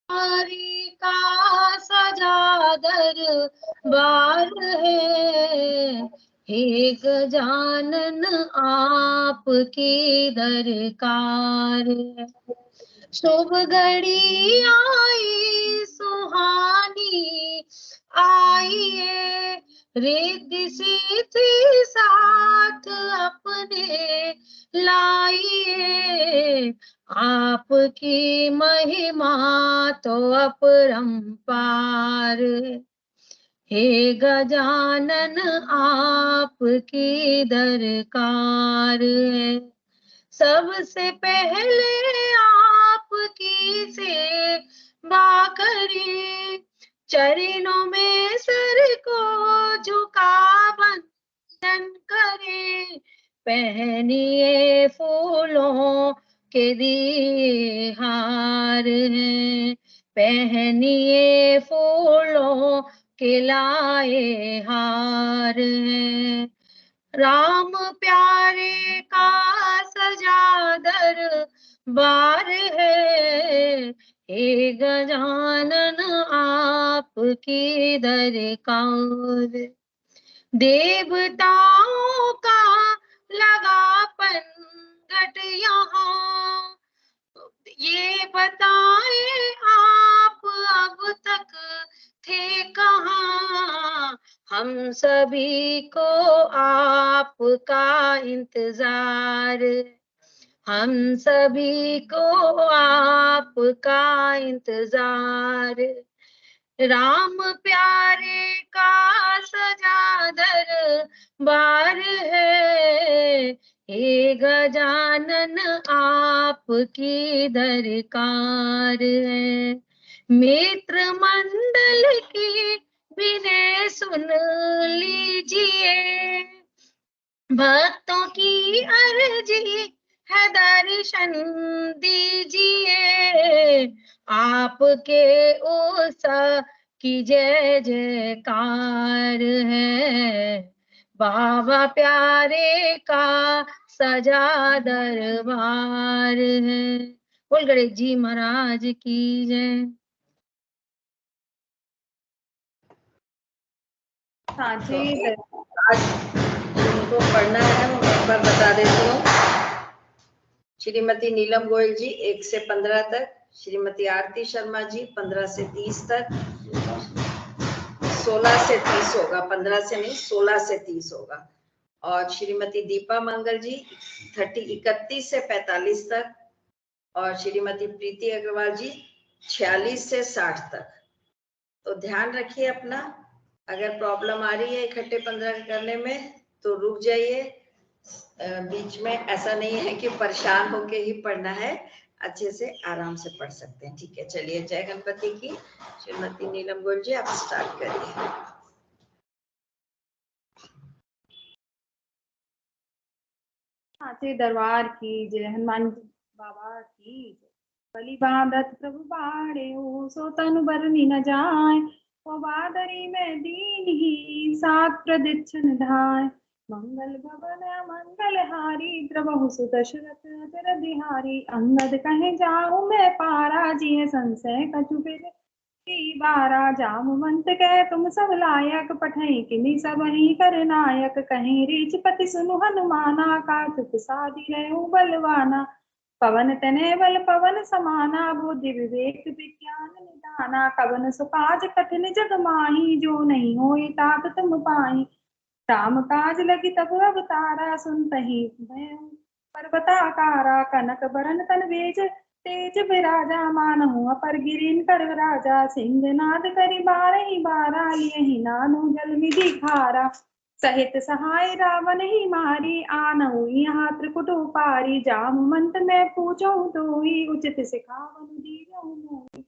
हरि का सजा दरबार है। हे गजानन आपकी दरकार है। शुभ घड़ी आई सुहानी आइए, रिद्धि सिद्धि साथ अपने लाइए। आपकी महिमा तो अपरंपार, हे गजानन आपकी दरकार है। सबसे पहले आपकी सेवा करें, चरणों में सर को झुका वंदन करें। पहनिए फूलों के दिए हार हैं, पहनिए फूलों के लाए हार हैं। राम प्यारे का सजा दरबार है। हे गजानन आपकी दरकार। देवताओं का लगा पंगट यहाँ, ये बताए आप अब तक थे कहाँ। हम सभी को आपका इंतजार, हम सभी को आपका इंतजार। राम प्यारे का सजा दरबार है। हे गजानन आपकी दरकार है। मित्र मंडल की विनय सुन लीजिए, भक्तों की अर्जी है दर्शन दीजिए। आपके उस की जय जयकार है। बाबा प्यारे का सजा दरबार है। बोल गणेश जी महाराज की जय। हाँ जी, आज जिनको पढ़ना है वो एक बार बता देती हूँ। श्रीमती नीलम गोयल जी 1 से 15 तक, श्रीमती आरती शर्मा जी 15 से 30 तक, 16 से 30 होगा, 15 से नहीं 16 से 30 होगा। और श्रीमती दीपा मंगल जी 31 से 45 तक, और श्रीमती प्रीति अग्रवाल जी 46 से 60 तक। तो ध्यान रखिए अपना, अगर प्रॉब्लम आ रही है इकट्ठे 15 करने में तो रुक जाइए बीच में। ऐसा नहीं है कि परेशान होके ही पढ़ना है, अच्छे से आराम से पढ़ सकते हैं। ठीक है, चलिए जय गणपति की। श्रीमती नीलम गोयल जी आप स्टार्ट करिए। साचे दरबार की जय, हनुमान बाबा की जय। बलि बांधत प्रभु बाड़े हो, सो तनु बरनी न जाए। ओ बादरी में दीन ही सात प्रदीक्षण धाय। मंगल भवन मंगल हारी, द्रवहु सुदशरथ अचर बिहारी। अंगद कहे जाऊँ मैं पारा, जिये संशय कछु फिर बारा। जामवंत कह तुम सब लायक, पठई किमि सब ही कर नायक। कहीं रीच पति सुनु हनुमाना, कार्तिक साधि रहु बलवाना। पवन तनय बल पवन समाना, बुद्धि विवेक विज्ञान निधाना। कवन सुकाज कठिन जग माही, जो नहीं होई तात तुम पाही। राम काज लगी तब अवतारा, सुनतहि भयउ पर्वताकारा। कनक बरन तन बेज तेज विराजा, मानहु अपर गिरिन कर राजा। सिंहनाद करि बारहि बारा, लियहि नानु जल निधि खारा। सहित सहाय रावण ही मारी, आनहु यहाँ त्रिकुट उपारी। जामवंत मैं पूछूं तोहि, उचित सिखावनु दीजहु मोहि।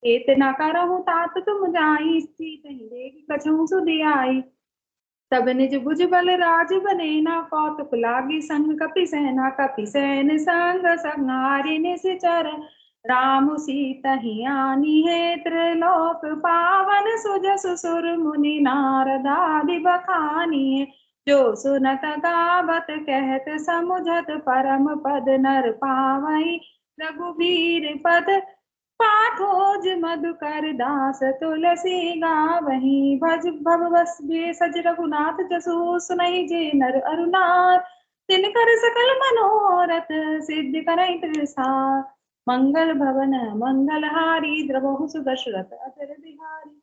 एत न करहु तात तुम जाई, सीत ही देख कछहु सुधियाई। तब निज भुज बल राज बनेना, कौतुक लागी संग कपि सेना। कपि सैन संग संहारि निश्चर, राम सीता ही आनी है। त्रिलोक पावन सुजसु सुर मुनि नारद आदि बखानी है। जो सुनत गावत कहत समुझत, परम पद नर पावई रघुबीर पद पाथोज मधुकर दास तुलसी गावहीं, भज भव बस भेषज रघुनाथ जसु, सुनहि जे नर अरुनाथ, तिनकर सकल मनोरथ सिद्धि करहि प्रसाद। मंगल भवन मंगलहारी, द्रवहु सुदशरथ अचर बिहारी।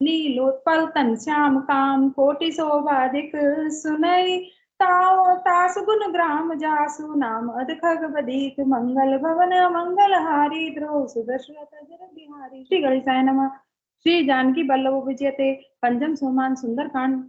नीलोत्पल तन श्याम काम, कोटि शोभाधिक सुनई, ताओ तासु गुण ग्राम जासु, नाम अधखग बदीत। मंगल भवन मंगलहारी, द्रवहु सुदशरथ अचर बिहारी। श्री गणेशाय नमः। श्री जानकी बल्लभ विजयते पंचम सोमान सुंदरकांड।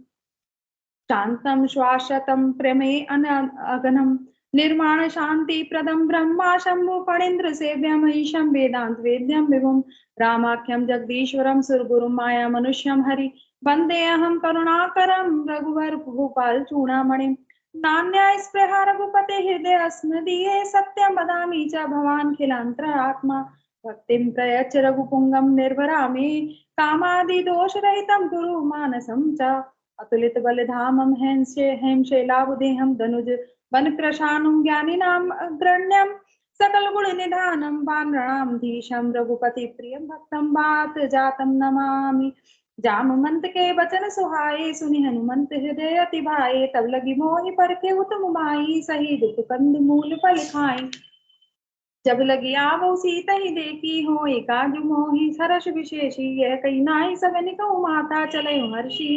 शांतं श्वासतं प्रमे अगनम, निर्माण शांति प्रदम ब्रह्मा शंभु फणीन्द्र सेव्यम, ईशं वेदांत वेद्यम विभुम, रामाख्यम जगदीश्वरम सुरगुरुम माया मनुष्यम हरि, वंदे अहम करुणाकरम रघुवर भूपाल चूड़ामणिम। नान्या स्पृहा रघुपते हृदय अस्मदीये, सत्यम वदामि च भवान् खिलांतरात्मा। भक्तिं प्रयच्छ रघुपुंगं निर्भरामि, कामादि दोष रहितं गुरु मानसं च। अतुलित बलधामं हेमशैलाबुदेहं, दनुज वन कृशानुं ज्ञानिनाम् अग्रण्यं, सकल गुण निधानं वानराणां धीशं, रघुपति प्रियं भक्तं वात जातं नमामि। जामवंत के वचन सुहाए, सुनि हनुमंत हृदय अति भाए, तब लगी मोहि परखे उत्तम माई, सही दुख कंद मूल फल खाई। जब लगी आवो सीता ही देखी, हो एकाजु मोहि हर्ष विशेषी, यह कही नाई सगन कहु माता, चले हर्षि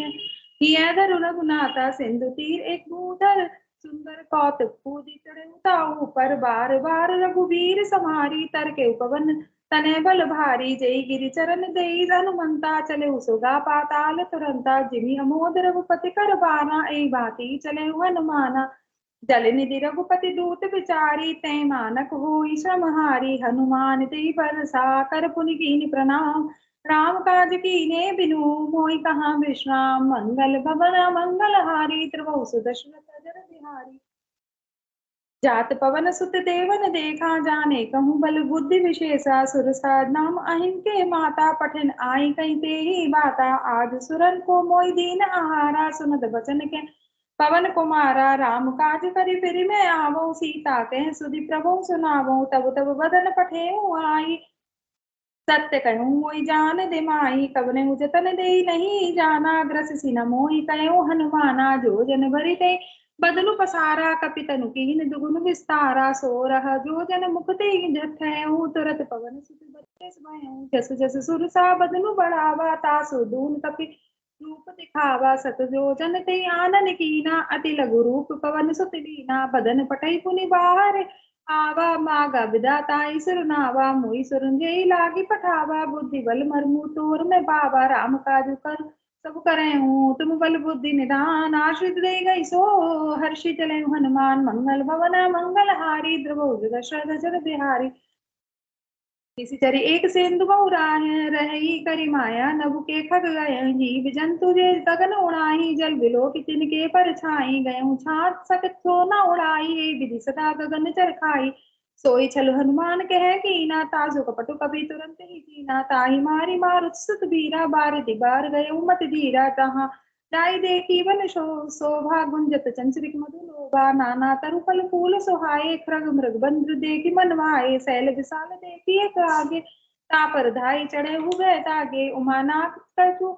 है धरु रघुनाथा। सिंधु तीर एक भूधर, सुंदर कौतुक पूजी चढ़े उताऊ, पर बार बार रघुवीर समारी, तर के उपवन तने बल भारी। जय गिरि चरण देई हनुमंता, चले उसुगा पाताल तुरंता, जिमि अमोद रघुपति कर बाना, ए बाती चले हनुमाना। जल निधि रघुपति दूत विचारी, तै मानक होई श्रमहारी, हनुमान तेई बरसा कर पुनि कीनि प्रणाम, राम काज कीने बिनु मोहि कहाँ विश्राम। मंगल भवन मंगलहारी, त्रिभुवन सुदशरथ अजर बिहारी। जात पवन सुत देवन देखा, जाने कहूँ बल बुद्धि विशेषा, सुरसा नाम अहिंके माता, पठन आई कहीं ते ही बाता। आज सुरन को मोहि दीन आहारा, सुनत बचन के पवन कुमारा। राम काज करि फिर मैं आवो, सीता कह सुधि प्रभु सुनावो, तब तब बदन पठेऊ आई, सत्य कहूँ मोहि जान दे माही। कवने जतन दे नहीं जाना, ग्रस सिन मोहि कहूँ हनुमाना। जो जन भरि ते बदलु पसारा, कपि तनु कीन दुगुन विस्तारा। सो रह जो जन मुख ते जथैऊ, तुरत पवन सुत बरसे भयऊ। जस जस सुरसा बदनु बढ़ावा, तासु दून कपि रूप दिखावा। सत जो जन ते आनन कीना, अति लघु रूप पवन सुत दीना। बदन पटई पुनि बाहर आवा, मागा विधाता ईसुर नावा। मोहि सुरंजय लागी पठावा, बुद्धि बल मरमु तोर में पावा। राम काजु कर सब करे हूँ, तुम बल बुद्धि निधान। आश्रित दे गई सो हर्षि चले हनुमान, मंगल भवन मंगलहारी, द्रवहु दशरथ अजर बिहारी। किसी चरी एक सेंधु बहुराहे, रही करी माया नभु के खग गए। जीव जंतु जे गगन उड़ाई, जल बिलो कि तिनके पर छाई। गयऊँ छात सकत सो न उड़ाई, ए विधि सदा गगन चरखाई। सोई छल हनुमान कह कीना, तासु कपटु कपि तुरंत ही कीना। ताहि मारी मारुत सुत बीरा, बारति बार गयऊँ मत धीरा। तहाँ जाई देखी वन शोभा, गुंजत चंचरिक मधु लोभा। नाना तरु फल फूल सुहाए, खृग मृग बंद्र देखी मन भाए। शैल विशाल देखी एक आगे, तापर धाई चढ़े हुए तागे। उमानाथ कछु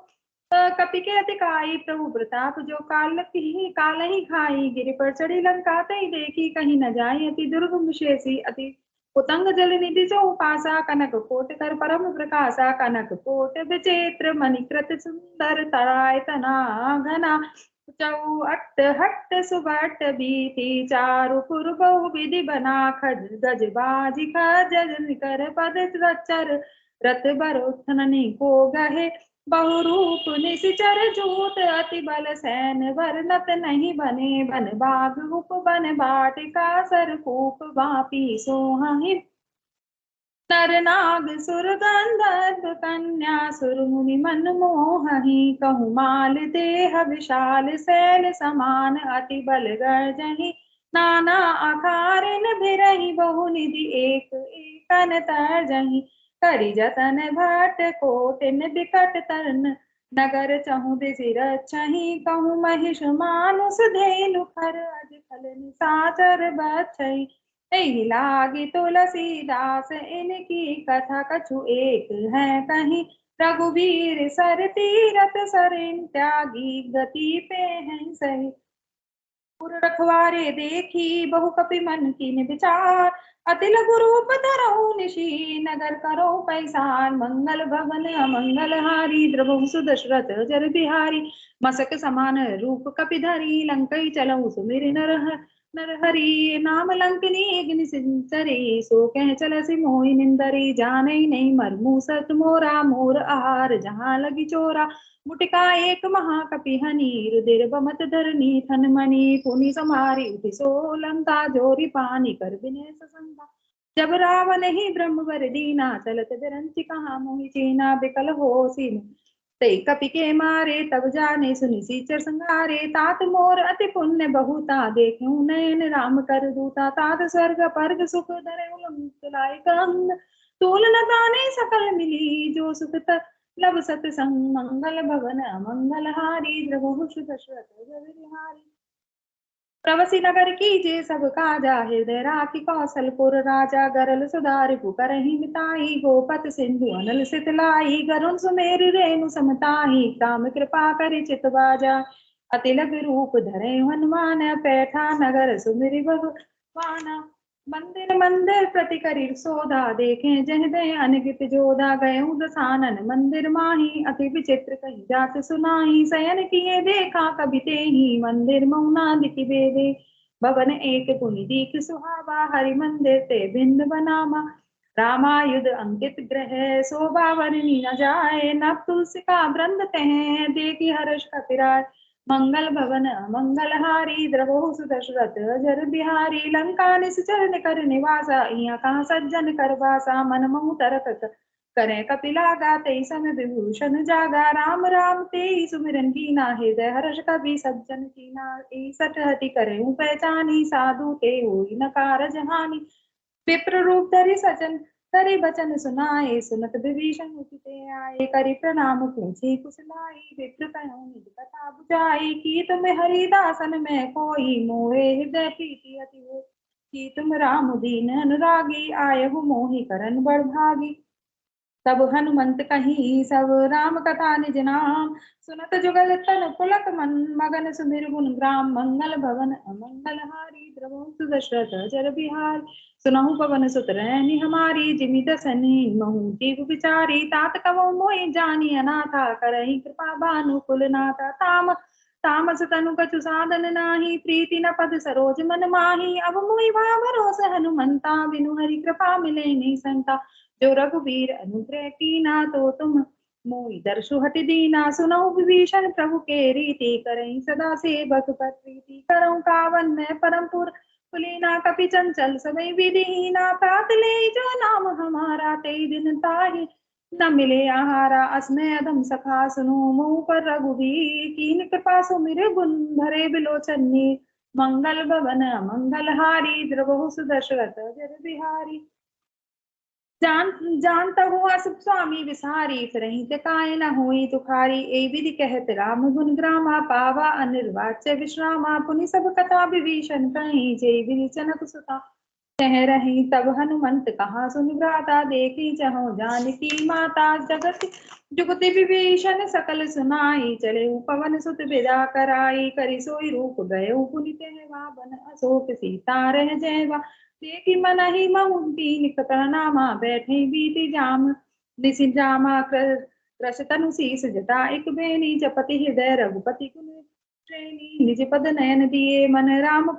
कपि के अतिकाई, प्रभु प्रताप जो काल ही खाई। गिरि पर चढ़ी लंका तई देखी, कहीं न जाई अति दुर्गम विशेषी। अति उतंग जल निधि जो पासा, कनक कोट कर परम प्रकाशा। कनक कोट विचित्र मणिकृत सुंदर, तराय तना घना। चौ अट्ट हट्ट सुबट बीती, चारु पुर बहु विधि बना। खज गज बाजी खजर निकर पद चर, रत बरोथन को गहे। बहुरूप निशिचर जूत, अति बल सैन वर्णत नहीं बने। बन बाग उप बन बाटिका, सरकूप वापी सोहि। नर नाग सुर गंधर्व कन्या, सुर मुनि मन मोहि। कहु माल देह विशाल, शैल समान अति बल गर्जहि। नाना आकारिन भिरहि, बहु निधि एक एकन तर्जहि। करि जतन भट कोटिन बिकट तरन, नगर चहु दिसि रक्षहि। कहु महिष मानुष धेनु खर, अज खल निशाचर बक्षहि। एहि लागी तुलसीदास इनकी कथा कछु एक है कहीं। रघुवीर सर तीरथ सरिन त्यागी गति पे हैं सही। पुर रखवारे देखी बहु कपि मन कीन विचार। अति लघु रूप धरऊ निशी नगर करो पैसार। मंगल भवन अमंगल हारी द्रवहु सुदशरथ जर बिहारी। मसक समान रूप कपि धरी लंकई चलऊ सुमिर नरहरि। नाम लंकिनी अग्नि सिंचरी सो कह चलसि मोहि निंदरी। जानई नहीं मरमु सत मोरा मोर आहार जहाँ लगी चोरा। मुटिका एक महाकपि हनी रुधिर बमत धरनी थन मणि। पुनि समारी उठि सो लंका जोरी पानी कर बिने ससंगा। जब रावण ही ब्रह्मवर दीना चलत बिरंचि कहा मोहि चीना। बिकल होसी तई कपि के मारे तब जाने सुनि सीचर संगारे। तात मोर अति पुण्य बहुता देखूं नयन राम कर दूता। तात स्वर्ग पर्ग सुख धरे तुलाय कंग। तूल न ताने सकल मिली जो सुख लब सतसंग। मंगल भवन अमंगल हारी द्रवहु दशरथ जय बिहारी। प्रवसी नगर की जे सब काजा हृदय राखी कौशलपुर राजा। गरल सुधारि पुकरहि मिताई गोपत सिंधु अनल सितलाई। गरुण सुमेरु रेणु समताही काम कृपा करि चित बाजा। अति लघु रूप धरे हनुमान पैठा नगर सुमिरि भगवाना। मंदिर मंदिर प्रति करी सोधा देखें जह दे अनगित जोधा। गए दसानन मंदिर माही अति विचित्र कही जात सुनाही। शयन किए देखा कभी तेहि मंदिर मौना दिखि बेदे। भवन एक पुनि दीख सुहावा हरि मंदिर ते बिंद बनामा। रामायुध अंकित ग्रह शोभा वर्णि न जाए। नभ तुलसी का वृंद तह देखी हर्ष कपिराय। मंगल भवन मंगल हारी द्रवहु सुदशरथ जर बिहारी। लंका निश्चर कर निवासा इया कहाँ सज्जन कर वासा। मन महु तरक करे कपिलागा तेई समय विभूषण जागा। राम राम तेई सुमिरन कीना हृदय हर्ष कवि सज्जन कीना। सठ हति करे पहचानी साधु ते होई नकार जहानी। विप्र रूप धरि सजन करि बचन सुनाए। सुनत विभीषण उठते आए करि प्रणाम पूछे कुशलाई। विप्र कहो निज कथा बुझाई की तुम हरिदासन में कोई। मोहे हृदय प्रीति अति हो की तुम राम दीन अनुरागी। आए हो मोहि करन बड़ भागी। तब हनुमंत कहीं सब राम कथा निज नाम। सुनत जुगल तन पुलक मन मगन सुमिर गुण ग्राम। मंगल भवन अमंगल हारी द्रवहु सुदशरथ जर बिहार। सुनहु पवन सुत रैनी हमारी जिमि दसनी महु जीव विचारी। तात कवौ मोहि जानी अनाथा करहि कृपा भानु कुलनाथा। तामस तनु कछु साधन नाही प्रीति न पद सरोज मन माही। अब मोहि भा भरोस हनुमंता बिनु हरि कृपा मिले नहीं संता। जो रघुवीर अनुग्रह कीना तो तुम मोहि दर्शु हटि दीना। सुनहु विभीषण प्रभु के रीति करहि सदा सेवक पर प्रीति। करहु कावन में परम पुलीना कपि चंचल समय विधिहीना। प्रात ले जो नाम हमारा तेई दिन ताहि न मिले आहारा। असमय अधम सखा सुनो मुँह पर रघुवीर। कीन कृपा सुमिर गुण भरे बिलोचन। मंगल भवन मंगल हारी द्रवहु सुदशरथ जर बिहारी। जानता हुआ सब स्वामी विसारी। फिरहि काय न होई तुखारी। ए विधि कहत राम गुण ग्रामा पावा अनिर्वाच्य विश्रामा। पुनि सब कथा विभीषण कहीं जय विधि जनक सुता कह रही। तब हनुमंत कहा सुनि भ्राता देखी चहो जानकी माता। जगत जुगति विभीषण सकल सुनाई चले पवन सुत विदा कराई। करि सोई रूप गए पुनि कहवा बन अशोक सीता रह जयवा। देखी मन ही मऊंती निकटनामा बैठे बीती जाम निसि जामा। कृष तनु शीस जटा एक बेनी जपति हृदय रघुपति कुल श्रेणी। निज पद नयन दिए मन राम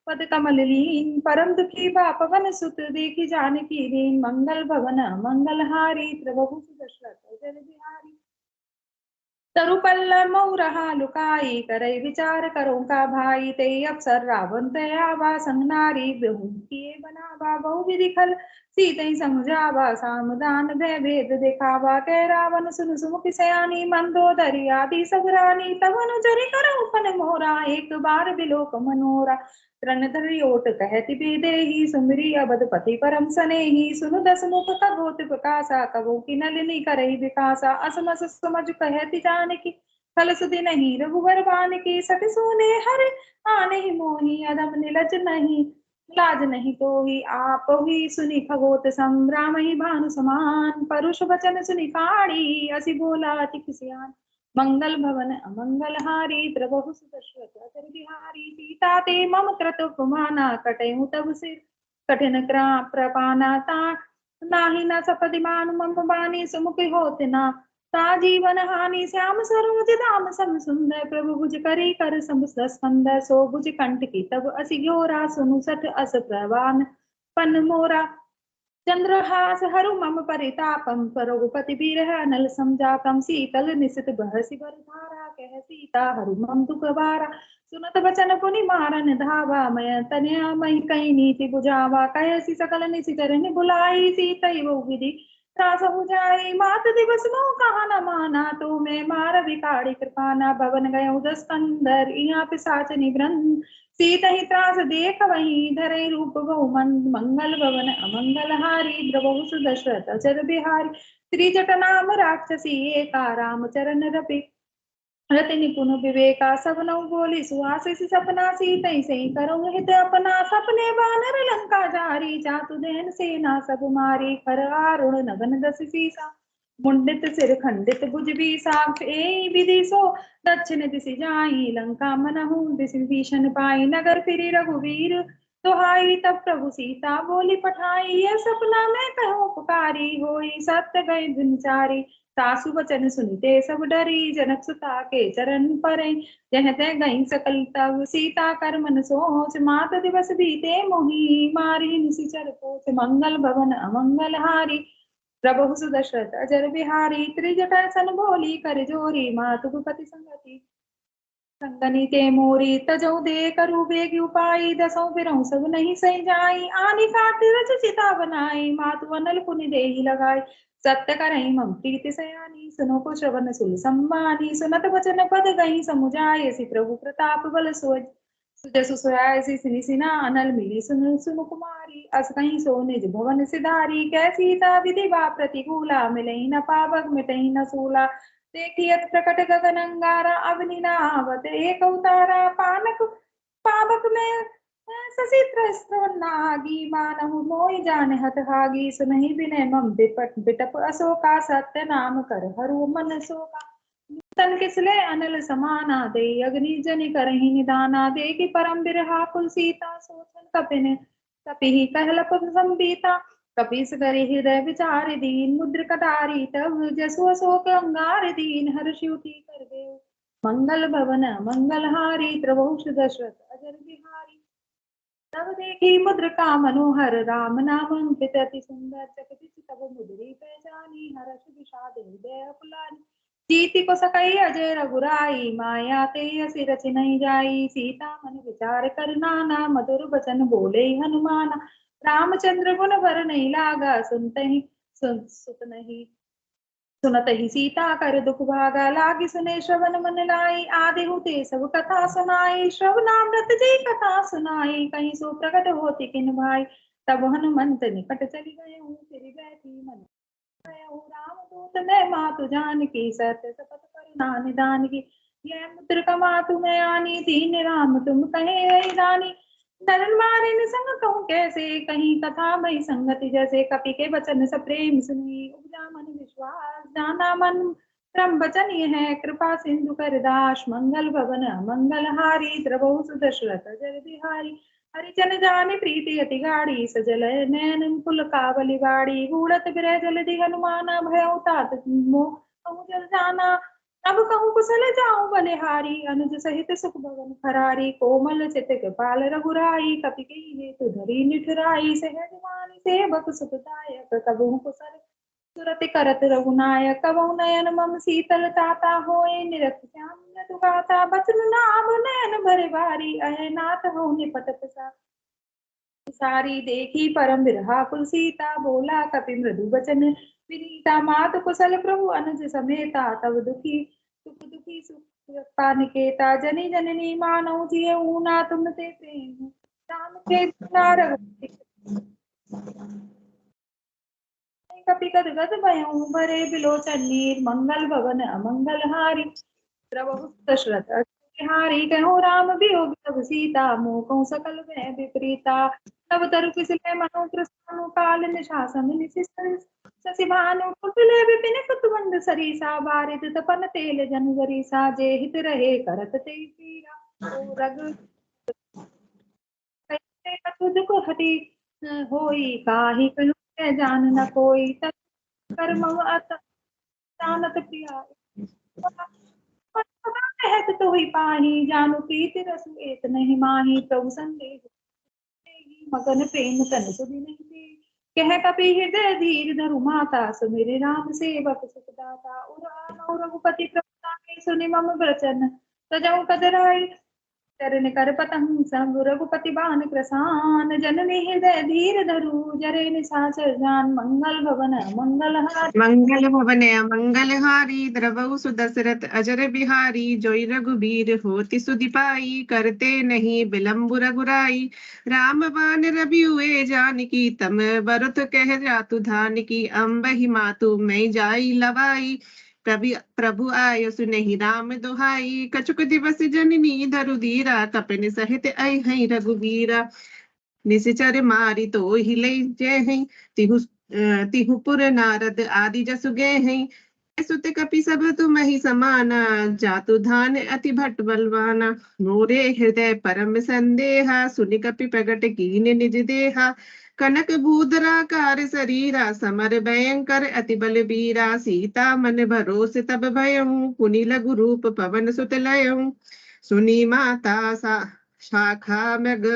पद कमल लीन। परम दुखी बा पवन सुत देखी जानकी दीन। मंगल भवन मंगल हारी प्रभु दशरथ जय बिहारी। तरुपल्ल मऊ रहा लुकाई करई विचार करो का भाई। ते अवसर रावण तयावा संग नारी बहु किए बनावा। बहु विधि खल सीतै समझावा सामदान भय भेद दिखावा। कह रावण सुन सुमुख सयानी मंदोदरी आदि सब रानी। तब अनुचरि करहु फन मोरा एक बार बिलोक मनोरा। तृण धरि ओट कहति बेदेहि सुमिरि अबदपति परम सनेहि। सुनु दस मुख कबोत प्रकाशा कबो की नलिनी करई विकासा। असमस समझ कहति जानकी खल सुधि नहीं रघुवर बान की। सति सुने हर आने मोहि अदम निलज नहीं लाज नहीं तो ही आप ही सुनी खगोत संग्राम ही भानु समान परुष वचन सुनी काड़ी असी बोला अति किसियान मंगल भवन अमंगल हारी प्रभु सुदशरथ अचर बिहारी सीता ते मम क्रतु कुमाना कटयु तब सिर कठिन प्रपाना ता नाही न सपदिमान मम बानी सुमुखी होत ना ता जीवन हानि श्याम सरोज धाम सम सुंदर प्रभु भुज करी कर सब स्कंदर सो भुज कंठ की तब असि ग्योरा सुनु सठ अस प्रवान पन मोरा चंद्रहास हरु मम परितापम रघुपति बीरह अनल समजातम शीतल निशित बहसी बर धारा कह सीता हरु मम दुख बारा सुनत बचन पुनि मारन धावा मैं तनया मई कई नीति बुझावा कहसी सकल निशिचर नि बुलाई सीता वो विधि त्रास हो जाए मात दिवस नो कहा न माना तो मैं मार विकाड़ी कृपाना भवन गय उदस कंदर इया पिसाच निवृंद सीत ही त्रास देख वही धरे रूप बहु मंगल भवन अमंगल हारी प्रभु सुदशरथ अचर बिहारी त्रिजट नाम राक्षसी एका राम चरण रपि रति निपुण विवेका सबनौ बोली सुहासिस सपना सीत से करो हित अपना सपने बानर लंका जारी जातु देन सेना सब मारी खर आरुण नगन दस सीसा मुंडित सिर खंडित भुज भी साक्ष ए विधि सो दक्षिण दिशि जाई लंका मनहु दिशि भीषण पाई नगर फिरी रघुवीर दुहाई तब प्रभु सीता बोली पठाई यह सपना मैं कहूँ पुकारी होई सत्य गए दिनचारी सासु वचन सुनते सब डरी जनक सुता के चरण परे जह तह गई सकल तब सीता कर मन सोच मात दिवस बीते मोही मारी निशिचर पोच मंगल भवन अमंगल हारी प्रभु सुदशरथ अजर बिहारी त्रिजटा सन बोली कर जोरी मातुपति संगति संगनी ते मोरी तजौ दे करु बेग उपाई दसों बिरौ सब नहीं सही जाई आनी काट रच चिता बनाई मातु अनल पुनि देहि लगाई सत्य करई मम प्रीति सयानी सुनो को श्रवण सुल सम्मानी सुनत वचन पद गई समुझाय सि प्रभु प्रताप बल सोज सुजसु सोयाय सि सिना अनल मिली सुन सुनु कुमारी अस कहीं सो निज भवन सिधारी कै सीता विधि वा प्रतिकूला मिलई न पावक मिटई न सूला देखियत प्रकट गगन अंगारा अवनि नावत एक उतारा पानक पावक में सचित्र नागी मानहु मोहि जाने हतभागी सुनहि विनय मम विपट बिटप अशोका सत्य नाम कर हरु मन शोका तन किसले अनल समाना दे अग्नि जनि करहि निदाना दे कि परम बिरहा कुल सीता सोचन कपिन कपिहि कहलप संबीता कपीस करि हृदय विचार दीन मुद्र कटारी तब जसु अशोक अंगार दीन हर्षयुति कर दे मंगल भवन मंगल हारी प्रभु दशरथ अजर बिहारी तब देखी मुद्र का मनोहर राम नाम अंकित अति सुंदर चकित तब मुद्री पहचानी हर्ष विषाद हृदय फुलानी जीति को सकई अजय रघुराई माया ते असि रचि नहीं जाई सीता मन विचार कर नाना मधुर बचन बोले हनुमाना रामचंद्र गुण वर नहीं लागा सुनत ही सीता कर दुख भागा लागी सुने श्रवण मन लाई आदि होते सब कथा सुनाई श्रवणामृत जी कथा सुनाई कहीं सो प्रकट होती किन भाई तब हनुमंत निकट चली गए फिर बैठी मन राम दूत मैं मातु जान की सत्य शपथ करुणा निदान की यह मुद्र कमा तुम्हें आनी दीन राम तुम कहे रानी नरन मारे न संग कहूँ कैसे कहीं कथा मई संगति जैसे कपि के वचन सब प्रेम सुनी उपजा मन विश्वास जाना मन क्रम वचन यह है कृपा सिंधु कर दास मंगल भवन मंगल हारी प्रभु सुदशरथ जय बिहारी हरिजन जाने प्रीति अति गाड़ी सजल नैन कुल कावली बाड़ी बूढ़त बिरह जलधि हनुमाना भय तात मोह कहूँ जल जाना अब कहूँ कुशल जाऊं बलिहारी अनुज सहित सुख भवन फरारी कोमल चित कृपाल रघुराई कपि के हेतु धरी निठुराई सहज मानि सेवक सुखदायक कबहु कुशल सुरति करत रघुनायक कबहु नयन मम शीतल ताता होए निरख श्याम दुगाता बचन नाम नयन भरे भारी अहे नाथ हो निपट सारी देखी परम बिरहा कुल सीता बोला कपि मृदु बचन विनीता मात कुशल प्रभु अनुज समेता तब दुखी सुख निकेता जनी जननी मानव जिये ऊना तुम ते प्रेम राम के कपि गदगद भयउ भरे बिलोचन नीर मंगल भवन अमंगल हारी प्रभु दशरथ बिहारी कहो राम वियोग तब सीता मोह कहूँ सकल भय विपरीता। तब तरु किसले मनो प्रस्थानु काल निशासन शशि भानु कुटिले विपिन कुतुबंद सरीसा। बारित तपन तेल जन गरीसा जे हित रहे करत ते पीरा। ओ रग तुझको हटी होई काहि कहूँ जान न कोई। तब कर्म अत जानत प्रिया कहत तो ही पाही। जानु प्रीति रसु एत नहीं माही। प्रभु संदेह मगन प्रेम तन सुधि नहीं थी। कह कपि हृदय धीर धरु माता। सुमिरि राम सेवक सुखदाता। उर रघुपति प्रभु सुनि मम वचन तजहु कदराई। चरण कर पतंग सब रघुपति बान कृसान। जननी हृदय धीर धरु जरे निशाचर जान। मंगल भवन मंगलहारी द्रवहु सुदशरथ अजर बिहारी। जोई रघुबीर होति सुदीपाई करते नहीं विलंबु रघुराई। राम बाण रवि हुए जानकी तम बरत कह जातु धानकी। अम्बहि मातु मैं जाई लवाई प्रभु आयो सुनहि राम दुहाई। कछुक दिवस जननी धरु धीरा कपिन सहित अहि रघुबीरा। निशिचर मारी तो हिले जय हैं तिहु पुर नारद आदि जसु गए हैं। सुत कपि सब तुम ही समाना जातु धान अति भट बलवाना। मोरे हृदय परम संदेहा सुनि कपि प्रगट कीन निज देहा। कनक भूधरा कार शरीरा समर भयंकर अति बलबीरा। सीता मन भरोस तब भयऊं पुनि लघु रूप पवन सुत लयऊं। सुनी माता शाखा मृग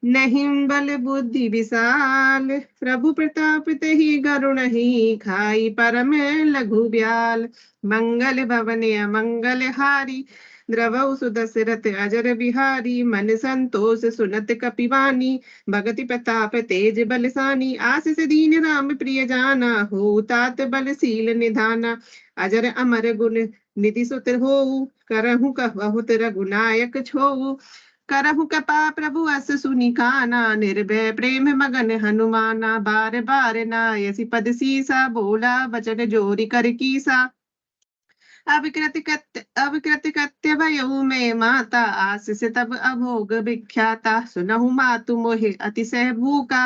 नहीं बल बुद्धि विशाल। प्रभु प्रताप तेहि गरुणहि खाई परम लघु ब्याल। मंगल भवन मंगल हारी द्रवहु सुदशरथ अजर बिहारी। मन संतोष सुनत कपिवानी भगति प्रताप तेज बलसानी। आशीष दीन राम प्रिय जाना हो तात बलशील निधाना। अजर अमर गुण निधि सुत हो करहु बहुत रघुनायक छो। करहु कृपा प्रभु अस सुनि काना निर्भय प्रेम मगन हनुमाना। बार बार नायसि पद सीसा बोला वचन जोरी कर कीसा। अब कृत कृत्य भयऊ में माता आशीष तब अभोग विख्याता। सुनहु मातु मोहि अतिशय भूखा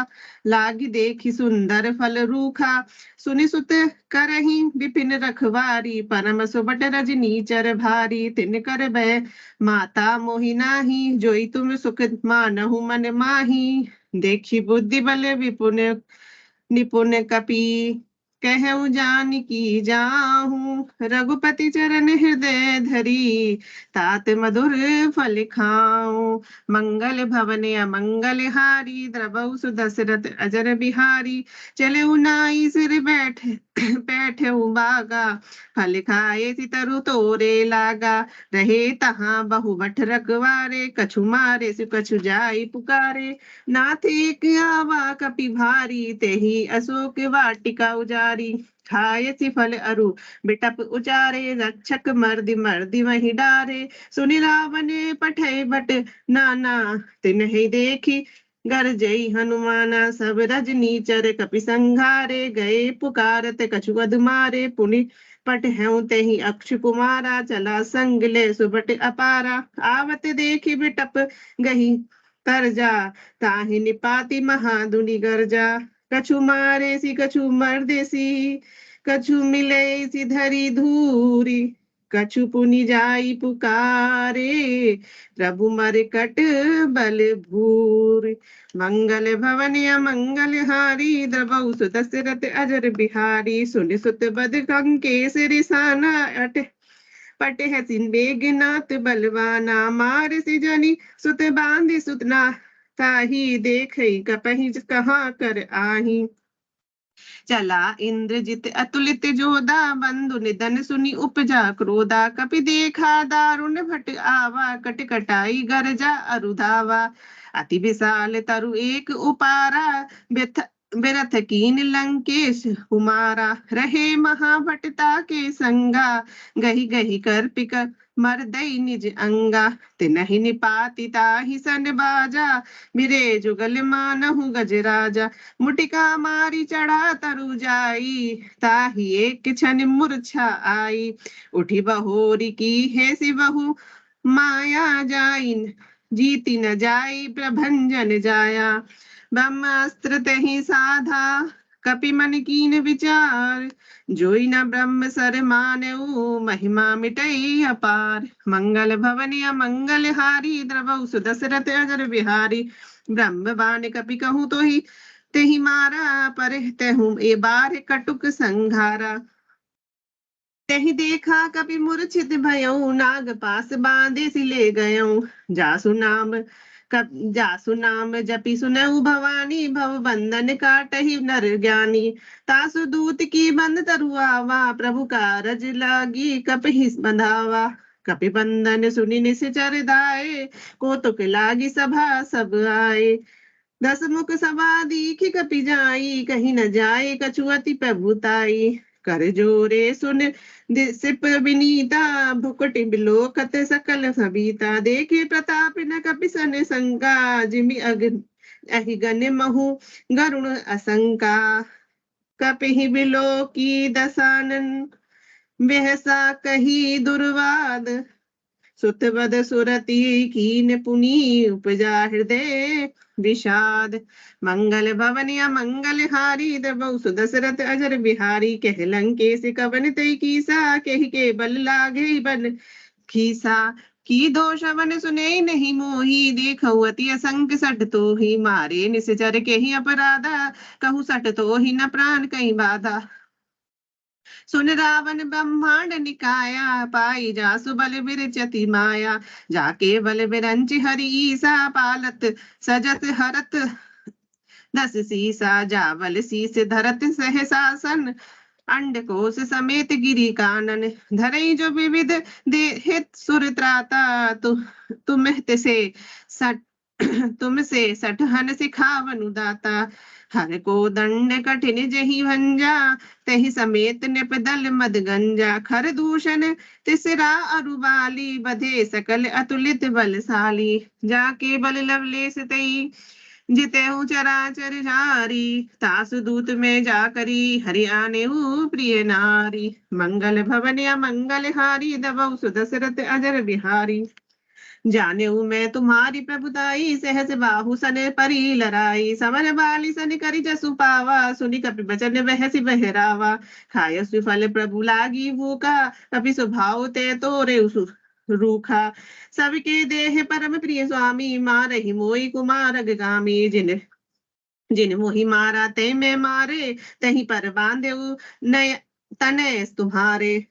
लागी देखी सुंदर फल रूखा। सुनि सुत करही विपिन रखवारी परम सुबट रजनी चर भारी। तिन कर भय माता मोहि नाही जोई तुम सुख मानहु मन माही। देखी बुद्धि बल विपुन निपुण कपि कहूँ जानकी जाहूँ। रघुपति चरण हृदय धरी तात मधुर फल खाऊं। मंगल भवन मंगल हारी द्रवहु सुदशरथ अजर बिहारी। चले नाई सिर बैठे बागा फल खाए तरु तोरे लागा। रहे तहाँ बहुबठ रखवारे कछु मारे सु कछु जाई पुकारे। नाथ एक आवा कपि भारी तेहि अशोक वाटिका उजारी। खाए सी फल अरु बिटप उचारे रक्षक मर्दि वही डारे। सुनि रावण पठै बट नाना तिन्हि देखी गरजई हनुमाना। सब रजनीचर कपि संघारे गए पुकारत कछु अधु मारे। पुनि पट हैं तेहि अक्ष कुमारा चला संग ले सुबट अपारा। आवत देखी बिटप गही तरजा ताहि निपाति महादुनि गर्जा। कछु मारे सी कछु मर्देसी कछु मिले सी धरी धूरी। कछु पुनि जाई पुकारे प्रभु मरकट बल भूरि। मंगल भवन मंगल हारी द्रवहु सुदशरथ अजर बिहारी। सुनि सुत बद कंकेसरि साना अट पट है सिन बेगनाथ बलवाना। मार सी जनी सुत बांधि सुतना ताही देखई कपहि कहाँ कर आही। चला इंद्रजित अतुलित जोधा बंधु निधन सुनि उपजा क्रोधा। कपि देखा दारुण भट आवा कट कटाई गरजा अरुधावा। अति विशाल तरु एक उपारा बिरथ कीन लंकेश कुमारा। रहे महाभटता के संगा गही गही कर पिक मरदई निज अंगा। तिनहि निपाति ताहि सन बाजा बिरे जुगल मानहु गजराजा। मुटिका मारी चढ़ा तरु जाई ताहि एक क्षण मूर्छा आई। उठी बहोरी की है सी बहू माया जाइन जीति न जाई प्रभंजन जाया। ब्रह्मास्त्र तहि साधा कपि मन कीन विचार। जोई न ब्रह्म सर मानऊ महिमा मिटई अपार। मंगल भवन या मंगल हारी द्रवऊ सुदशरथ अजर बिहारी। ब्रह्म बाण कपि कहूँ तो ही तेहि मारा पर तेहूँ ए बार कटुक संघारा। तेहि देखा कपि मूर्छित भयऊ नाग पास बांधे सिले गयऊ। जासु नाम जपि सुनऊ भवानी भव बंधन काटहि नर ज्ञानी। तासु दूत की बंद तरुआवा प्रभु कारज लागी कपि बंधावा। कपि बंधन सुनि निश्चर दाए कौतुक लागी सभा सब आए। दस मुख सभा दीखि कपि जाई कहीं न जाए कछुअति प्रभुताई। कर जोरे सुन सिप विनीता भुकुटि बिलोकत सकल सबीता। देखे प्रताप न कपि सन संका जिमि अहि गण महु गरुण असंका। कपिहि बिलो की दसानन बेहसा कही दुर्वाद। सुतवद सुरति कीन पुनि उपजा हृदय विषाद। मंगल भवन या मंगल हारी द्रवऊ सुदशरथ अजर बिहारी। कह लंकेश कवन तई कीसा कहि के बल लागे बन खीसा। की दोष वन सुने नहीं मोही देखऊ अति असंख्य सट तो ही। मारे निश्चर के ही अपराधा कहूँ सट तो ही न प्राण कहीं बाधा। सुन रावण ब्रह्मांड निकाया पाई जासु बल विरचति माया। जाके बल विरंचि हरि ईसा पालत सजत हरत दस सीसा। जावल शीस धरत सहसासन अंड कोश समेत गिरी कानन। धरई जो विविध देहित सुर त्राता तुम्हें से सट तुमसे सठहन सिखावनु दाता। हर को दंड कठिन जही भंजा तहि समेत निपदल मद गंजा। खर दूषण तिसरा अरुबाली बधे सकल अतुलित बलशाली। जाके बल लवलेस तई जितेहु चराचर झारी। तासु दूत में जाकरी हरि आने प्रिय नारी। मंगल भवन या मंगल हारी दबऊ सुदशरथ अजर बिहारी। जानेऊ मैं तुम्हारी प्रभुताई सहस बाहु सन परी लराई। समर बाली सन करी जसु पावा सुनि कपि बचन बहसि बहरावा। खाय सुफल प्रभु लागी भूखा कपि स्वभाव ते तोरे रूखा। सबके देह परम प्रिय स्वामी मारहि मोई कुमार अगगामी। जिन मोहि मारा ते मैं मारे तही पर बांधेऊ नय तनय तुम्हारे।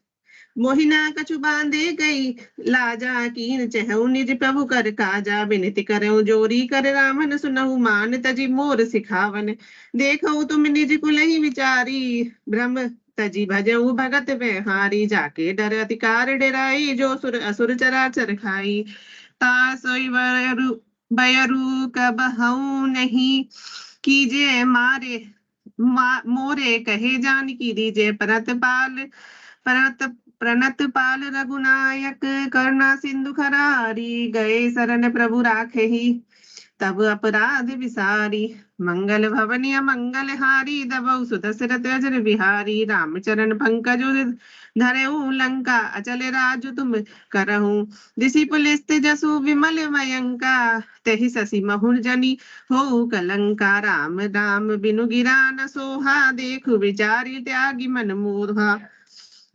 मोहिना कछु बांधे गई लाजा कीन चहु निज प्रभु कर काजा। विनती करऊ जोरी कर रामन सुनहु मान तजी मोर सिखावन। देखऊ तुम निज कुलहि विचारी ब्रह्म तजी भजऊ भगत बेहारी। जाके डर अतिकार डराई जो सुर असुर चराचर खाई। तासोई बयरु कबहऊ नहीं कीजे मारे मोरे कहे जान की दीजे। प्रणत पाल रघुनायक करुणा सिंधु खरारी। गए शरण प्रभु राखे ही तब अपराध विसारी। मंगल भवन या मंगल हारी दबऊ सुदशरथ अजर बिहारी। रामचरण पंकज धरेऊ लंका अचल राजु तुम करहूं। दिशि पुलिस्त जसु विमल मयंका तेहि शशि महुर जनी हो कलंका। राम राम बिनु गिरा न सोहा देखु विचारी त्यागी मन मोहा।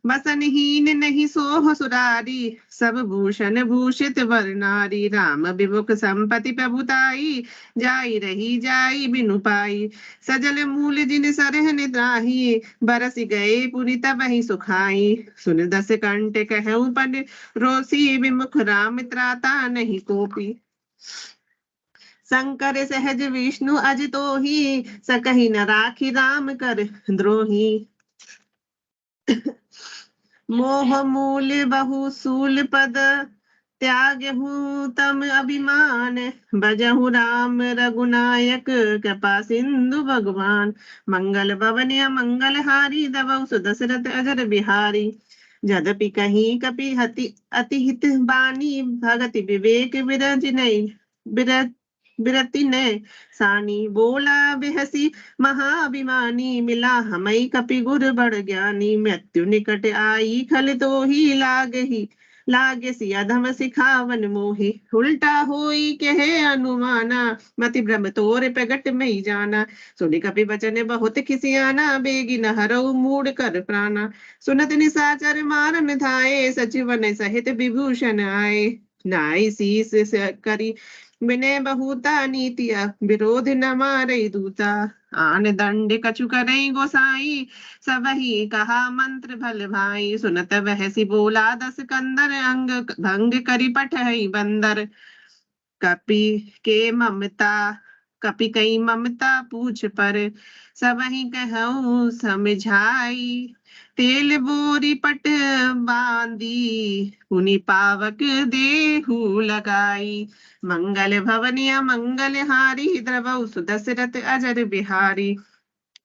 बसनहीन नहीं सोह सुरारी सब भूषण भूषित वर नारी। राम विमुख संपत्ति प्रभुताई जाई रही जाई बिनु पाई। सजल मूल जिन सरहन त्राही बरस गए पुनि तबहि सुखाई। सुन दस कंठ कहूँ पन रोसी विमुख राम त्राता नहीं कोपी। शंकर सहज विष्णु अज तो ही सकहि न राखी राम कर द्रोही। मोह मूल बहु सूल पद त्यागहु तम अभिमान। भजहु राम रघुनायक कृपा सिंधु भगवान। मंगल भवन या मंगल हारी दबऊ सुदशरथ अजर बिहारी। जदपि कहीं कपि अति हित बानी भगति विवेक बिरति ने सानी। बोला बेहसी महाअभिमानी मिला हमई कपि गुर बड़ ज्ञानी। मृत्यु निकट आई खल तो ही लागही लागे सिया धम सिखावन मोहि, उल्टा होई कहे अनुमाना, मति भ्रम तोरे प्रगट में ही जाना, सुनि कपि वचन बहुत खिसियाना, बेगी न हरऊ मूड कर प्राणा, सुनत निशाचर मारन धाये, सचिवन सहित विभूषण आए, नाई शीस करी विनय बहुता, नीतिया विरोध न मारे दूता, आन दंड कछु करई गोसाई, सबही कहा मंत्र भल भाई, सुनत वह सी बोला 10 कंदर, अंग भंग करी पठई बंदर, कपि के ममता कपि कई ममता पूछ पर, सबही कहूँ समझाई, तेल बोरी पट बांधी, पुनि पावक देहु लगाई, मंगल भवनिया मंगल हारी, द्रवौ सुदशरथ अजर बिहारी,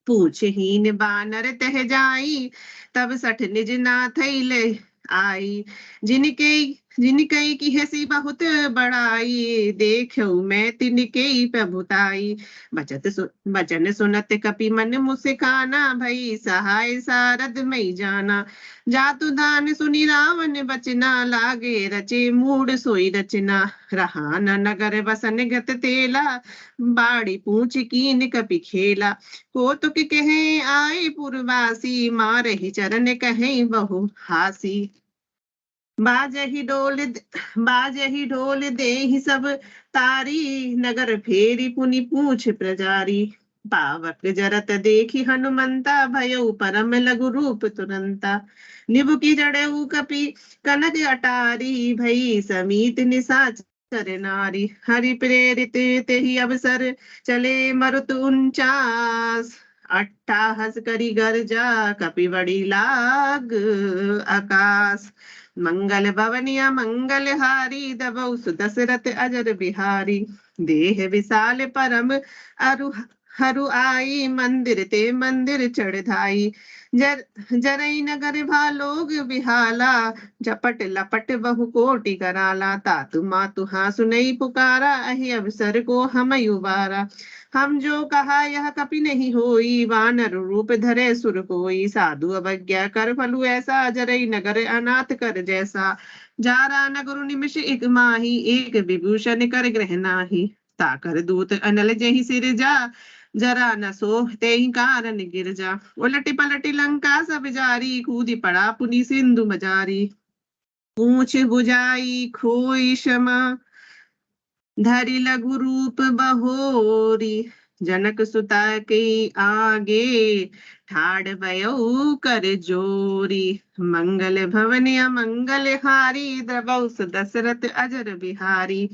पूछहीन बानर तह जाई, तब सठ निज नाथ ले आई, जिनके की हसी बहुत बड़ाई, देखो मैं तिनके प्रभुताई, बचन सुनत कपि मन मुस्काना, भई सहाय सारद मई जाना, जातु दान सुनि रावण बचना, लागे रचे मूड सोई रचना, रहा न नगर बसन गत तेला, बाड़ी पूछ कीन कपि खेला, कौतुक कहे आए पुरवासी, मारहि चरण कहे बहु हासी, बाजहि ढोल देहि सब तारी, नगर फेरी पुनि पूछ प्रजारी, पावक जरत देखी हनुमंता, भयउ परम लघु रूप तुरंता, निबुकी जड़ऊ कपि कनक अटारी, भई समीत निशाचर नारी, हरि प्रेरित तेहि अवसर, चले मरुत 49, अट्ठाहस करी गर्जा, कपि बड़ी लाग आकाश, मंगल भवनिया मंगल हारी, दबौ सुदशरथ अजर बिहारी, देह विशाल परम अरु हरु आई, मंदिर ते मंदिर चढ़ाई, जरई नगर भालोग बिहाला, झपट लपट बहु कोटि कराला, तातु मातु हाँ सुनई पुकारा, अहि अवसर को हम उबारा, हम जो कहा यह कपि नहीं होई, वानर रूप धरे सुर कोई, साधु अवज्ञा कर फलु ऐसा, जरई नगर अनाथ कर जैसा, जारा नगर निमिष एक माही, एक विभूषण कर ग्रह नाही, ताकर दूत अनल जहि सिर जा, जरा न सो ते ही कारण गिर जा, उलटी पलटी लंका सब जारी, कूदी पड़ा पुनि सिंधु मजारी, पूछ बुझाई खोई क्षमा, धरि लघु रूप बहोरी, जनक सुता के आगे, ठाड़ भयउ कर जोरी, मंगल भवन मंगल हारी, द्रवौ दशरथ अजर बिहारी,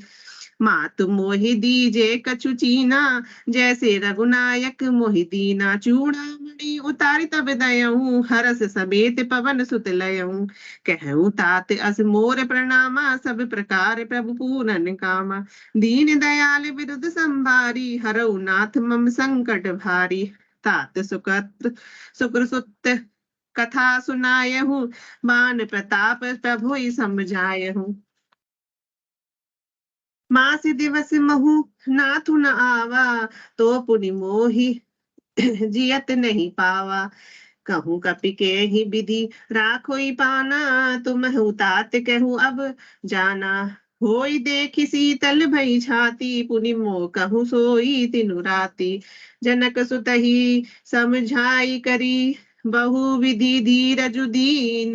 मातु मोहि दीजे कछु चीना, जैसे रघुनायक मोहि दीना, चूड़ामणि उतारि तब दयऊँ, हरस समेत पवन सुत लयऊँ, कहूँ तात अस मोर प्रणामा, सब प्रकार प्रभु पूरन कामा, दीन दयाल विरुद्ध संभारी, हरऊ नाथ मम संकट भारी, तात सुक्र सुत कथा सुनायहूँ, मान प्रताप प्रभु समझायहूँ, मास दिवस महु नाथु न आवा, तो पुनि मोहि जियत नहीं पावा, कहूँ कपि के ही विधि राखोई पाना, तुम तात कहूँ अब जाना, होई देखी शीतल भई छाती, पुनि मोह कहूँ सोई तिनु राती, जनक सुतहि समझाई करी, बहु विधि धीरजु दीन,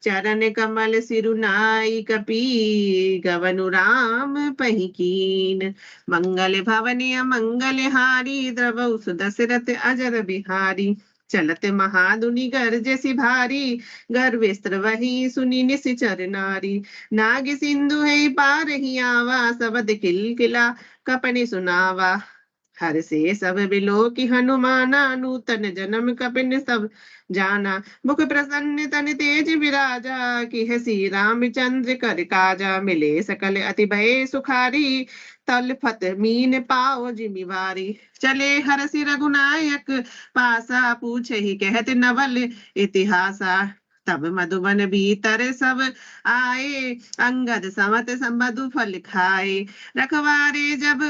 चरण कमल सिरुनाई, कपि गवनु राम पहिकीन, मंगल भवनिय मंगल हारी, द्रवौ सुदशरथ अजर बिहारी, चलत महादुनि गर्जसि भारी, गर्विस्त्र वही सुनि निशिचर नारी, नाग सिंधु है पार ही आवा, सबद किलकिला कपनि सुनावा, हर से सब बिलो की हनुमाना, नूतन जन्म कपिन सब जाना, मुख प्रसन्न तन तेज विराजा, की हसी रामचंद्र कर काजा, मिले सकल अति भय सुखारी, तल फत मीन पाओ जिमिवारी, चले हरसि रघुनायक पासा, पूछे ही कहत नवल इतिहासा, तब मधुबन भीतर सब आए, अंगद समत मधु फल खाए, रखवारे जब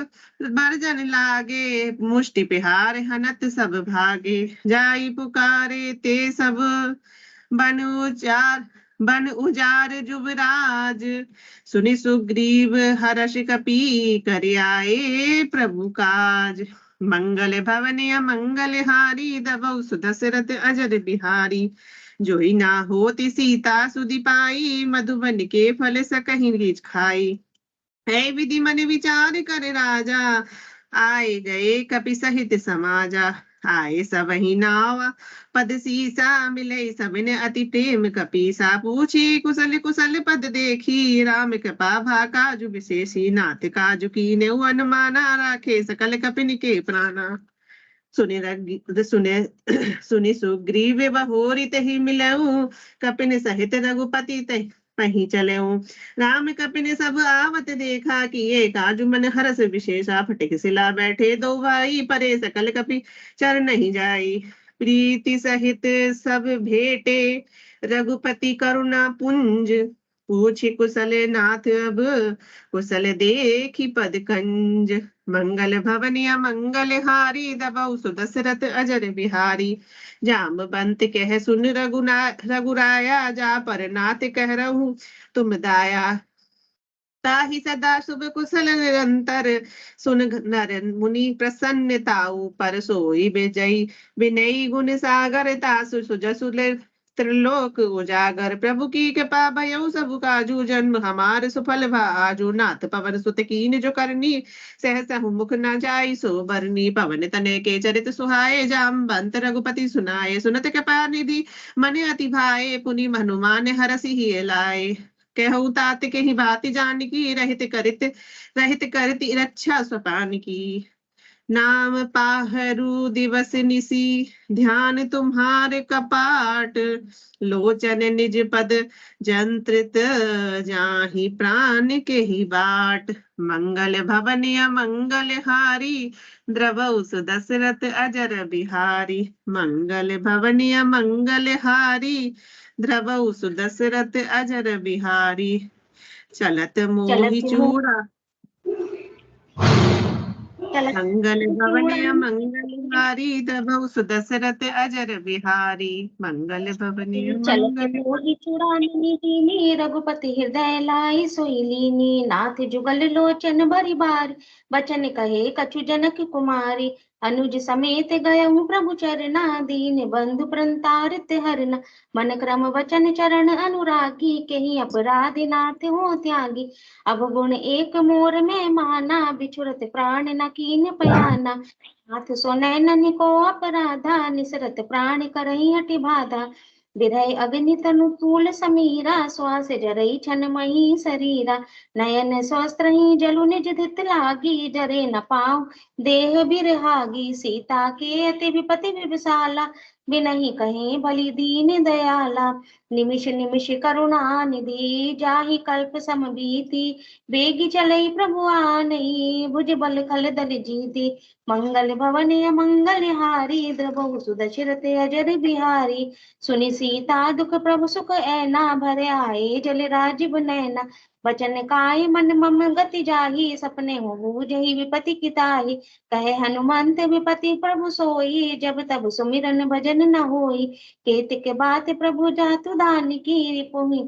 बरजन लागे, मुष्टि पिहार हनत सब भागे, जाई पुकारे ते सब बन उजार जुबराज। सुनि सुग्रीव हर्ष कपि कर आए प्रभु काज। मंगल भवन मंगल हारी दबौ सुदशरथ अजर बिहारी। जोई ना होती सीता सुधि पाई मधुबन के फल सकहि रीछ खाई। है विधि मन विचार कर राजा आए गए कपि सहित समाजा। आए सब ही नावा पद सीसा मिले सबने अति प्रेम कपीसा। पूछी कुशल कुशल पद देखी राम कृपा भा काजु विशेषी। नाथ काजु कीने अनुमाना राखे सकल कपिन के प्राणा। सुनि सुग्रीव बहोरी तहि मिलऊं कपिन सहित रघुपति तहि पही चलऊं। राम कपिन सब आवत देखा किए काजु मन हरस विशेषा। फटिक सिला बैठे दो भाई परे सकल कपि चर नहीं जाई। प्रीति सहित सब भेटे रघुपति करुणा पुंज। पूछी कुशल नाथ अब कुशल देखी पद कंज। मंगल भवनिया मंगल हारी दबौ सुदशरथ अजर बिहारी। जामवंत कह सुन रघुराया जा पर नाथ कह रहूं तुम दाया। ताहि सदा शुभ कुशल निरंतर सुन नर मुनि प्रसन्नताऊ पर सोई बेजई। विनयी गुण सागर तासु सुजसुल त्रिलोक उजागर। प्रभु की कृपा भयउ सब काजू जन्म हमार सुफल भाजू। नाथ पवन सुत कीन जो करनी सहसहु मुख न जाई सो बरनी। पवन तनय के चरित सुहाए जामवंत रघुपति सुनाए। सुनत कृपा निधि मन अति भाए पुनि हनुमान हरसि ही लाए। कहु तात के ही बात जानकी रहित करती रक्षा स्वपान की। नाम पाहरू दिवस निसी ध्यान तुम्हारे कपाट। लोचन निज पद जंत्रित जाहि प्राण के ही बाट। मंगल भवन मंगल हारी द्रवौ सुदशरथ अजर बिहारी। मंगल भवन मंगल हारी द्रवौ सुदशरथ अजर बिहारी। चलत मोहि चूड़ा मंगल भवन मंगल हारी द्रवौ सुदशरथ अजर बिहारी। मंगल भवन चलत मंगल मोहि चूड़ामणि दीनी रघुपति हृदय लाई सोई लीनी। नाथ जुगल लोचन भरि बार बचन कहे कछु जनक कुमारी। अनुज समेत गयउ प्रभु चरना दीन बंधु प्रंतारित हरना। मन क्रम वचन चरण अनुरागी केहि अपराधी नाथ हो त्यागी। अब गुण एक मोर में माना बिछुरत प्राण न कीन पयाना। नाथ सो नैनन को अपराधा निसरत प्राण करई हटि बाधा। विरह अग्नि तनु तूल समीरा श्वास जरई छन मही शरीरा। नयन स्वस्त्रही जलु निज धित लागी जरे न पाओ देह बिरहागी। सीता के अति विपति विभसाला बिनहि कहे बलि दीन दयाला। निमिष निमिष करुणा निधि जाहि कल्प सम बीती। बेगी चलई प्रभु आनई भुज बल खल दल जीती। मंगल भवन मंगल हारी द्रवहु सुदशरथ अजर बिहारी। सुनि सीता दुख प्रभु सुख ऐना भरे आए जल राजीव नैना। बचन काय मन मम गति जाहि सपने हो बूझहि विपति किताहि। कहे हनुमंत विपति प्रभु सोई जब तब सुमिरन भजन न होई। केतिक बात प्रभु जातु दान की रिपुहि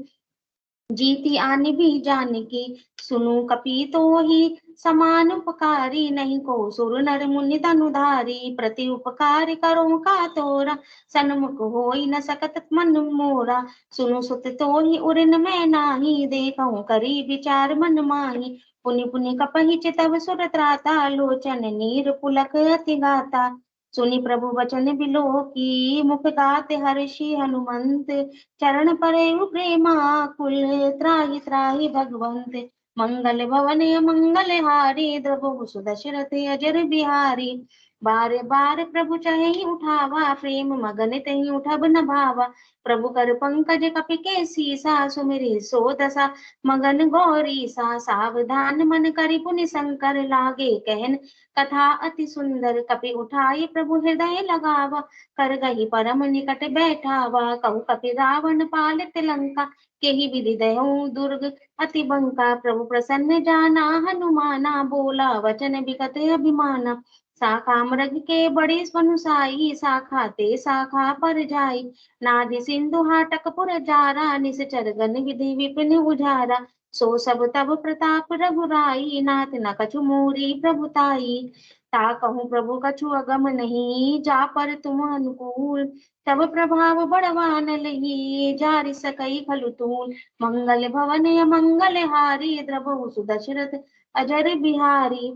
जीती आनि भी जानकी। सुनु कपि तोहि समान उपकारी नहीं को सुर नर मुनि तनुधारी। प्रति उपकार करो का तोरा सन्मुख होई न सकत मन मोरा। सुनु सुत तोहि उरिन मैं नाही देखहु करी विचार मन माही। पुनि पुनि कपहि चितव सुर त्राता लोचन नीर पुलक अति गाता। सुनि प्रभु वचन बिलो की मुख गाते हर्षि हनुमंत। चरण परे प्रेमा कुल त्राहि त्राहि भगवंत। मंगल भवन मंगल हारी द्रवहु सुदशरथ अजर बिहारी। बार बार प्रभु चहि उठावा प्रेम मगन तहि उठब न भावा। प्रभु कर पंकज कपि के सीसा सुमिरि सो दशा मगन गौरी सा। सावधान मन करि पुनि शंकर लागे कहन कथा अति सुंदर। कपि उठाई प्रभु हृदय लगावा कर गही परम निकट बैठावा। कहु कपि रावण पालित लंका केहि विधि दयऊ दुर्ग अति बंका। प्रभु प्रसन्न जाना हनुमाना बोला वचन विकट अभिमाना। शाखा मृग के बड़े मनुसाई, शाखा ते शाखा पर जाई। नादि सिंधु हाटक पुर जारा, निश्चर गण विधि विपिन उजारा। सो सब तब प्रताप रघुराई, नाथ न कछु मूरी प्रभुताई। ता कहूँ प्रभु कछु अगम नहीं, जा पर तुम अनुकूल। तब प्रभाव बड़वान लही, जारि सकई खलु तूल। मंगल भवन मंगल हारी, द्रबहु सुदशरथ अजर बिहारी।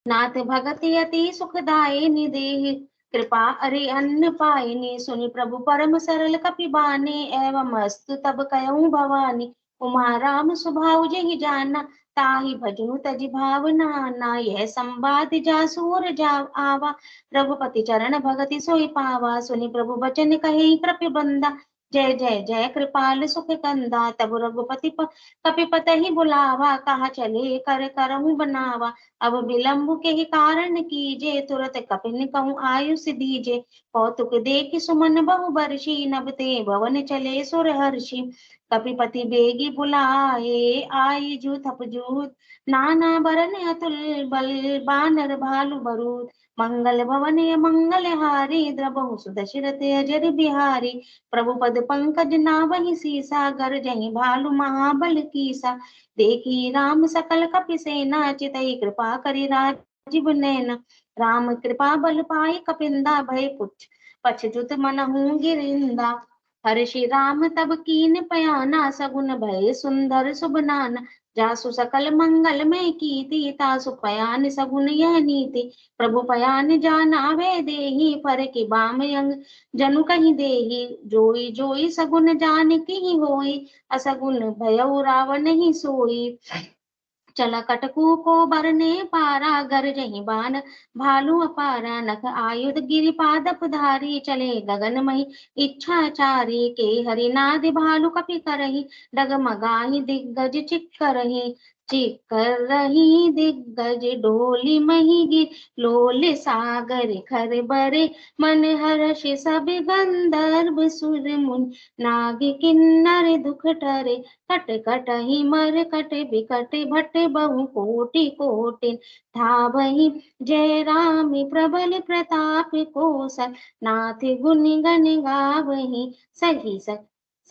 नाथ भगति अति सुखदायिनी, देहि कृपा अरे अन्न पायिनी। सुनि प्रभु परम सरल कपि बाने, एवं अस्तु तब कयऊँ भवानी। उमा राम स्वभाव जेहि जाना, ताहि भजनु तजि भावना। ना यह संवाद जासूर जा आवा, रघुपति चरण भगति सोई पावा। सुनि प्रभु बचन कहे कृपि बंदा, जय जय जय कृपाल सुख कंदा। तब रघुपति कपिपतहि बुलावा, कहा चले कर करहूँ बनावा। अब विलंब के ही कारण कीजे, तुरत कपिन कहूँ आयुष दीजे। कौतुक देखि सुमन बहु बरसी, नभ ते भवन चले सुर हर्षि। कपिपति बेगी बुलाए, आई जू थप जूत। नाना बरन अतुल बल, बानर भालु बरूद। मंगल भवन मंगल हारी, द्रबहु सुदशरथ अजर बिहारी। प्रभु पद पंकज नावहि सीसा, गर जहि भालु महाबल कीसा। देखी राम सकल कपि सेना, चितहि कृपा करि राजीव नैना। राम कृपा बल पाई कपिंदा, भय पुछ पछजुत मनहु गिरिंदा। हर्षि राम तब कीन पयाना, सगुन भय सुंदर शुभ नाना। जासु सकल मंगल में कीति, तासु पयान सगुन यह नीति। प्रभु पयान जाना वे देहि, फर की बाम अंग जनु कहीं देहि। जोई जोई सगुन जान की होई, असगुन भयउ रावण ही सोई। चला कटकू को बरने पारा, गर जही बान भालू अपारा। नख आयुध गिरिपादप धारी, चले गगन मही इच्छाचारी। के हरिनाद भालु कपि करही, डगमगाही दिग्गज चिक्करही। चिक्कर रही दिग्गज डोली मही गिर, लोल सागर खर बरे। मन हर्ष सब गंधर्व सुर मुन, नाग किन्नर दुख टरे। कट कटहि मर कट बिकट भट, बहु कोटि कोटि धावहि। जय राम प्रबल प्रताप कौशल, नाथ गुण गण गावहि।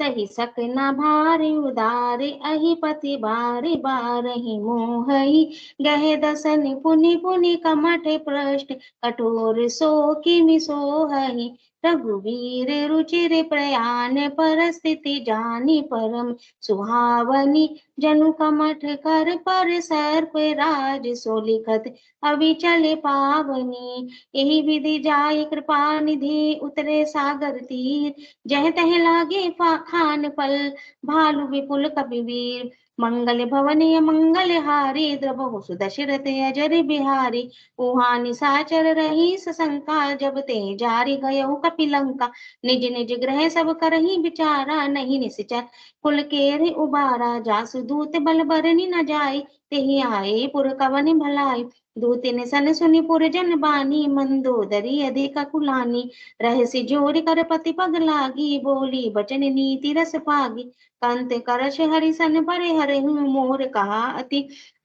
सही सक न भारि उदारे, अहि पति बारि बारहि मोहहि। गहे दसन पुनि पुनि कमठ पृष्ठ, कठोर सो किमि सोहहि। रघुवीर रुचिर प्रयाण, परस्थिति जानी परम सुहावनी। जनु कमठ कर पर सर्प राज, सो लिखत अविचल पावनी। यही विधि जाय कृपा निधि, उतरे सागर तीर। जह तह लागे खान पल, भालु विपुल कपिवीर। मंगल भवन मंगल हारी, द्रबहु सुदशरथ अजर बिहारी। उहाँ निशाचर रही सशंका, जब ते जारि गयहु कपिलंका। निज निज गृह सब करही विचारा, नहीं निश्चर कुल केर उबारा। जासु दूत बल बरनि न जाय, तेहि आए पुर कवन भलाई। दूतिन सन सुनि पुर जन बानी, मंदोदरी अधिक कुलानी। रहसि जोर कर पति पग लागी, बोली बचन नीति रस पागी। कंत करश हरिसन परे हरहु, मोर कहा अति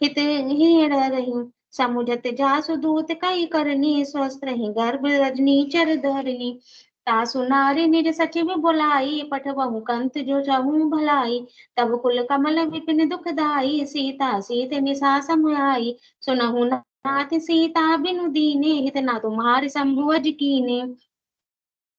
हित ही डरहु। समुझत जासु दूत कई करनी, स्वस्थ रही गर्भ रजनी चर धरनी। तासु नारी निज सचिव बुलाई, पठबहु कंत जो चहु भलाई। तब कुल कमल विपिन दुखदाई, सीता सीत निशा समाई। सुनहु नाथ सीता बिनु दीने, हित न तुम्हारी संभुअज कीने।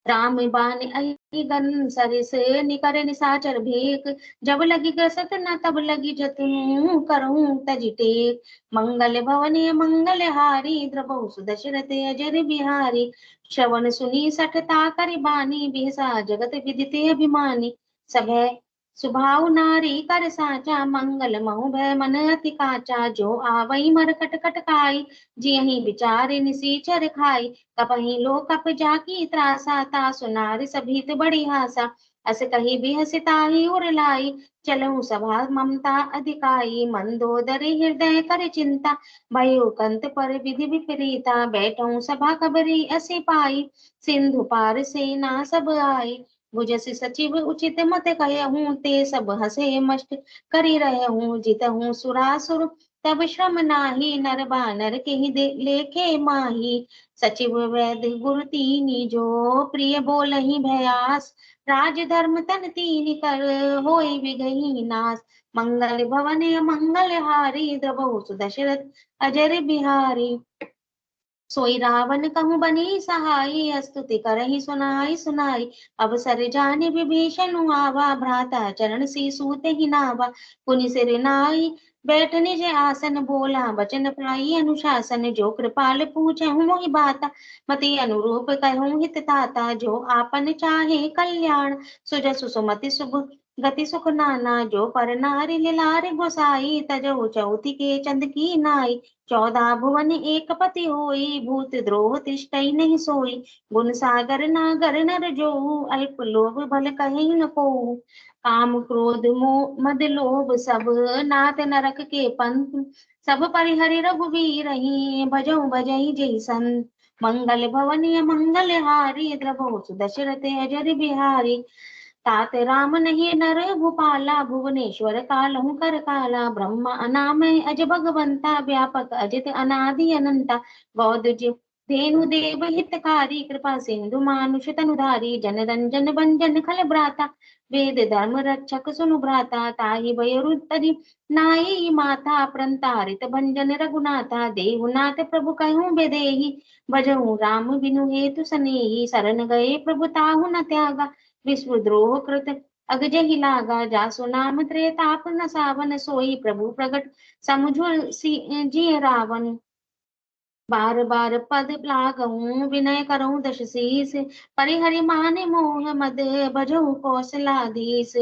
राम बाण अहि गन सरिस, निकर निशाचर भेक। जब लगी ग्रसत न तब लगी जतनु, करहूं तजि टेक। मंगल भवन मंगल हारी, द्रबहु सुदशरथ अजर बिहारी। श्रवण सुनी सठता करि बानी, बिहसा जगत विदिते अभिमानी। सभय सुभाव नारी कर साचा, मंगल महु भय मन अति काचा। जो आवई मर कट कट खाई, जियहि विचारे निसीचर खाई। कपहि लो कप जाकी त्रासा, तासु नारी सभीत बड़ी हासा। अस कही बिहसि ताहि उर लाई, चलहु सभा ममता अधिकाई। मंदोदरी हृदय कर चिंता, भयो कंत पर विधि विपरीता। बैठऊ सभा कबरी असी पाई, सिंधु पार सेना सब आई। बुझसि सचिव उचित मत कहूँ, ते सब हसे मस्त करी रहूं। जितहूँ सुरासुर तब श्रम नाही, नर बानर के ही लेखे माही। सचिव वैद गुरु तीनी, जो प्रिय बोलहि भयास। राज धर्म तन तीन कर, होई विगही नाश। मंगल भवन मंगल हारी, द्रवहु सुदशरथ अजर बिहारी। सोई रावण कहूँ बनी सहाई, स्तुति करहि सुनाई सुनाई। अवसर जाने विभीषण आवा, भ्राता चरण सी सूते ही नावा। पुनि सिर नाई बैठ निज आसन, बोला बचन पाई अनुशासन। जो कृपाल पूछहु मोहि बाता, मति अनुरूप कहूँ हित ताता। जो आपन चाहे कल्याण, सुजसु सुमति शुभ गति सुख नाना। जो पर नारी लिलारे गोसाई, तजहु चौथि के चंद की नाई। 14 भुवन एक पति होई, भूत द्रोह तिष्ठइ नहीं सोई। गुण सागर नागर नर जोऊ, अल्प लोभ भल कहीं न कोऊ। काम क्रोध मोह मद लोभ सब, नाथ नरक के पंथ। सब परिहरि रघुवीर ही, भजऊ भजई जय संत। मंगल भवन मंगल हारी, द्रवहु सुदशरथ अजर बिहारी। तात राम नहीं नर भूपाला, भुवनेश्वर कालहु कर काला। ब्रह्मा अनामय अज भगवंता, व्यापक अजित अनादि अनंता। बौद्ध जीव धेनु देव हितकारी, कृपा सिंधु मानुष तनुधारी। जन रंजन भंजन खल भ्राता, वेद धर्म रक्षक सुनु भ्राता। ताहि भय तरि नाई माथा, प्रंतारित भंजन रघुनाथा। देहुनाथ प्रभु कहूँ बेदेहि, भजहु राम बिनु हेतु सनेहि। शरण गए प्रभु ताहु न त्यागा, विश्वद्रोह कृत अगजहि लागा। जासु नाम त्रेताप न सावन, सोई प्रभु प्रगट समुझुर जिय रावण। बार बार पद लागहूँ, विनय करऊँ दश शीस। परिहरि माने मोह मद, भजहु कौशलाधीश।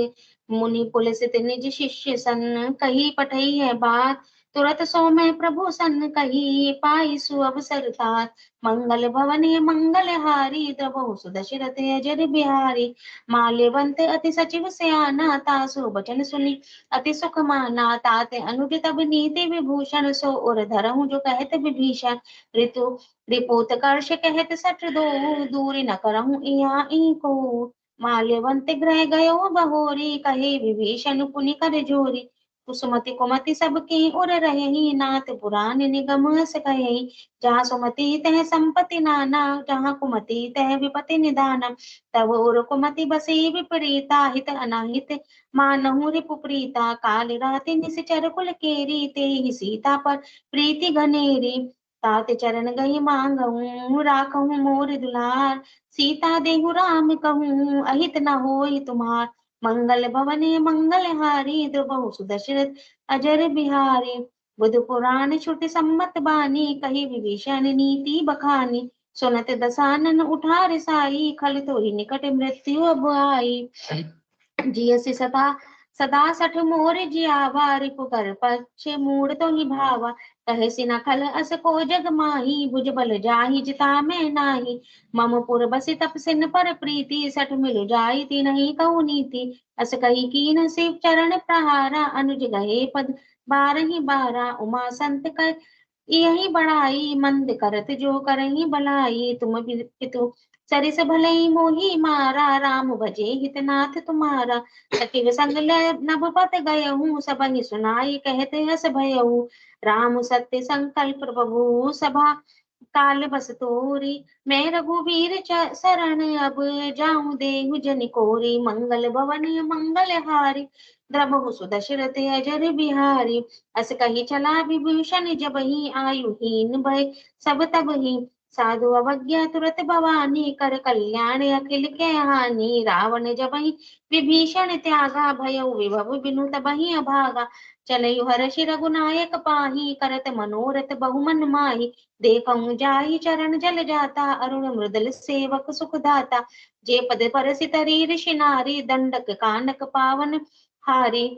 मुनि पुलसित निज शिष्य सन, कही पठई है बात। तुरत सो मैं प्रभु सन, कही पाई सुअवसर तात। मंगल भवन मंगल हारी, द्रवहु सुदशरथ अजर बिहारी। माल्यवंत अति सचिव सयाना, तासु बचन सुनि अति सुख माना। ताते अनुज तब नीति विभूषण, सो उर धरहु जो कहत विभीषण। ऋतु रिपोत कर्ष कहत सठ दो, दूरी न करहु इहाँ को। माल्यवंत ग्रह गयो बहोरी, कहे विभीषण पुनि कर जोरी। कुसुमति कुमति सबकी उर रहेहि, नाथ पुराण निगम अस कहेहि। जहाँ सुमति तह संपत्ति नाना, जहाँ कुमति तह विपत्ति निदाना। तब उर कुमति बसी विपरीता, हित अनाहित मानहु रिपुप्रीता। काल राति निश्चर कुल केरी, तेहि सीता पर प्रीति घनेरी। तात चरण गई मांगहूँ, राखहूँ मोर दुलार। सीता देहु राम कहूँ, अहित न होई तुम्हार। मंगल भवन मंगल हारी, द्रवहु सुदशरथ अजर बिहारी। बुध पुराण श्रुति सम्मत बानी, कही विभीषण नीति बखानी। सुनत दसानन उठार साई, खल तो ही निकट मृत्यु अब आई। जियसि सदा सदा सठ मोर जियावा, रिपु कर पक्ष मूड तो ही भावा। कहे सिना खल अस को जग माही, भुज बल जाहि जिता मैं नाही। मम पुर बसि तपसिन पर प्रीति, सठ मिल जाई तिनहि कहु नीति। अस कही कीन शिव चरण प्रहारा, अनुज गए पद बारहि बारा। उमा संत कर यही बड़ाई, मंद करत जो करही भलाई। तुम पितु सरिस भलई मोहि मारा, राम भजे हितनाथ तुम्हारा। सखी संग नभपत गयहूँ, सबहि सुनाई कहते हस भयहूँ। राम सत्य संकल्प प्रभु, सभा काल बस तोरी। मैं रघुवीर शरण, अब जाऊं देहु जन कोरी। मंगल भवन मंगल हारी, द्रवहु सुदशरथ अजर बिहारी। अस कही चला विभूषण, जबहि आयुहीन भय सब तबहि। साधु अवज्ञा तुरत भवानी, कर कल्याण अखिल के हानि। रावण जबहि विभीषण त्यागा, भयउ विभव बिनु तबहि अभागा। चलयु हर्षि रघुनायक पाही, करत मनोरथ बहुमन माही। देखऊं जाहि चरण जल जाता, अरुण मृदल सेवक सुख दाता। जे पद परसि तरी ऋषि नारी, दंडक कानक पावन हारी।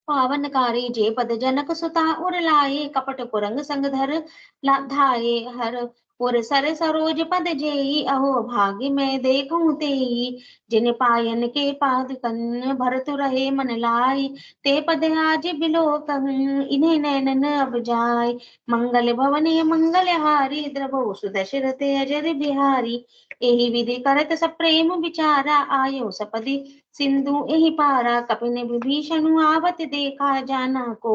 पावनकारी जे पद जनक सुता उर लाए, कपट कुरंग संग धर धाये। हर उर सर सरोज पद जेई, अहो भाग्य मैं देखूं तेई। जिन पायन के पाद कन, भरतु रहे मन लाई। ते पद आज बिलो कहूं, इन्हें नैनन अब जाय। मंगल भवन मंगल हारी, द्रवहु सुदशरथ अजर बिहारी। एहि विधि करत सब प्रेम विचारा, आयो सपदि सिंधु एहि पारा कपिन विभीषण आवत देखा जाना को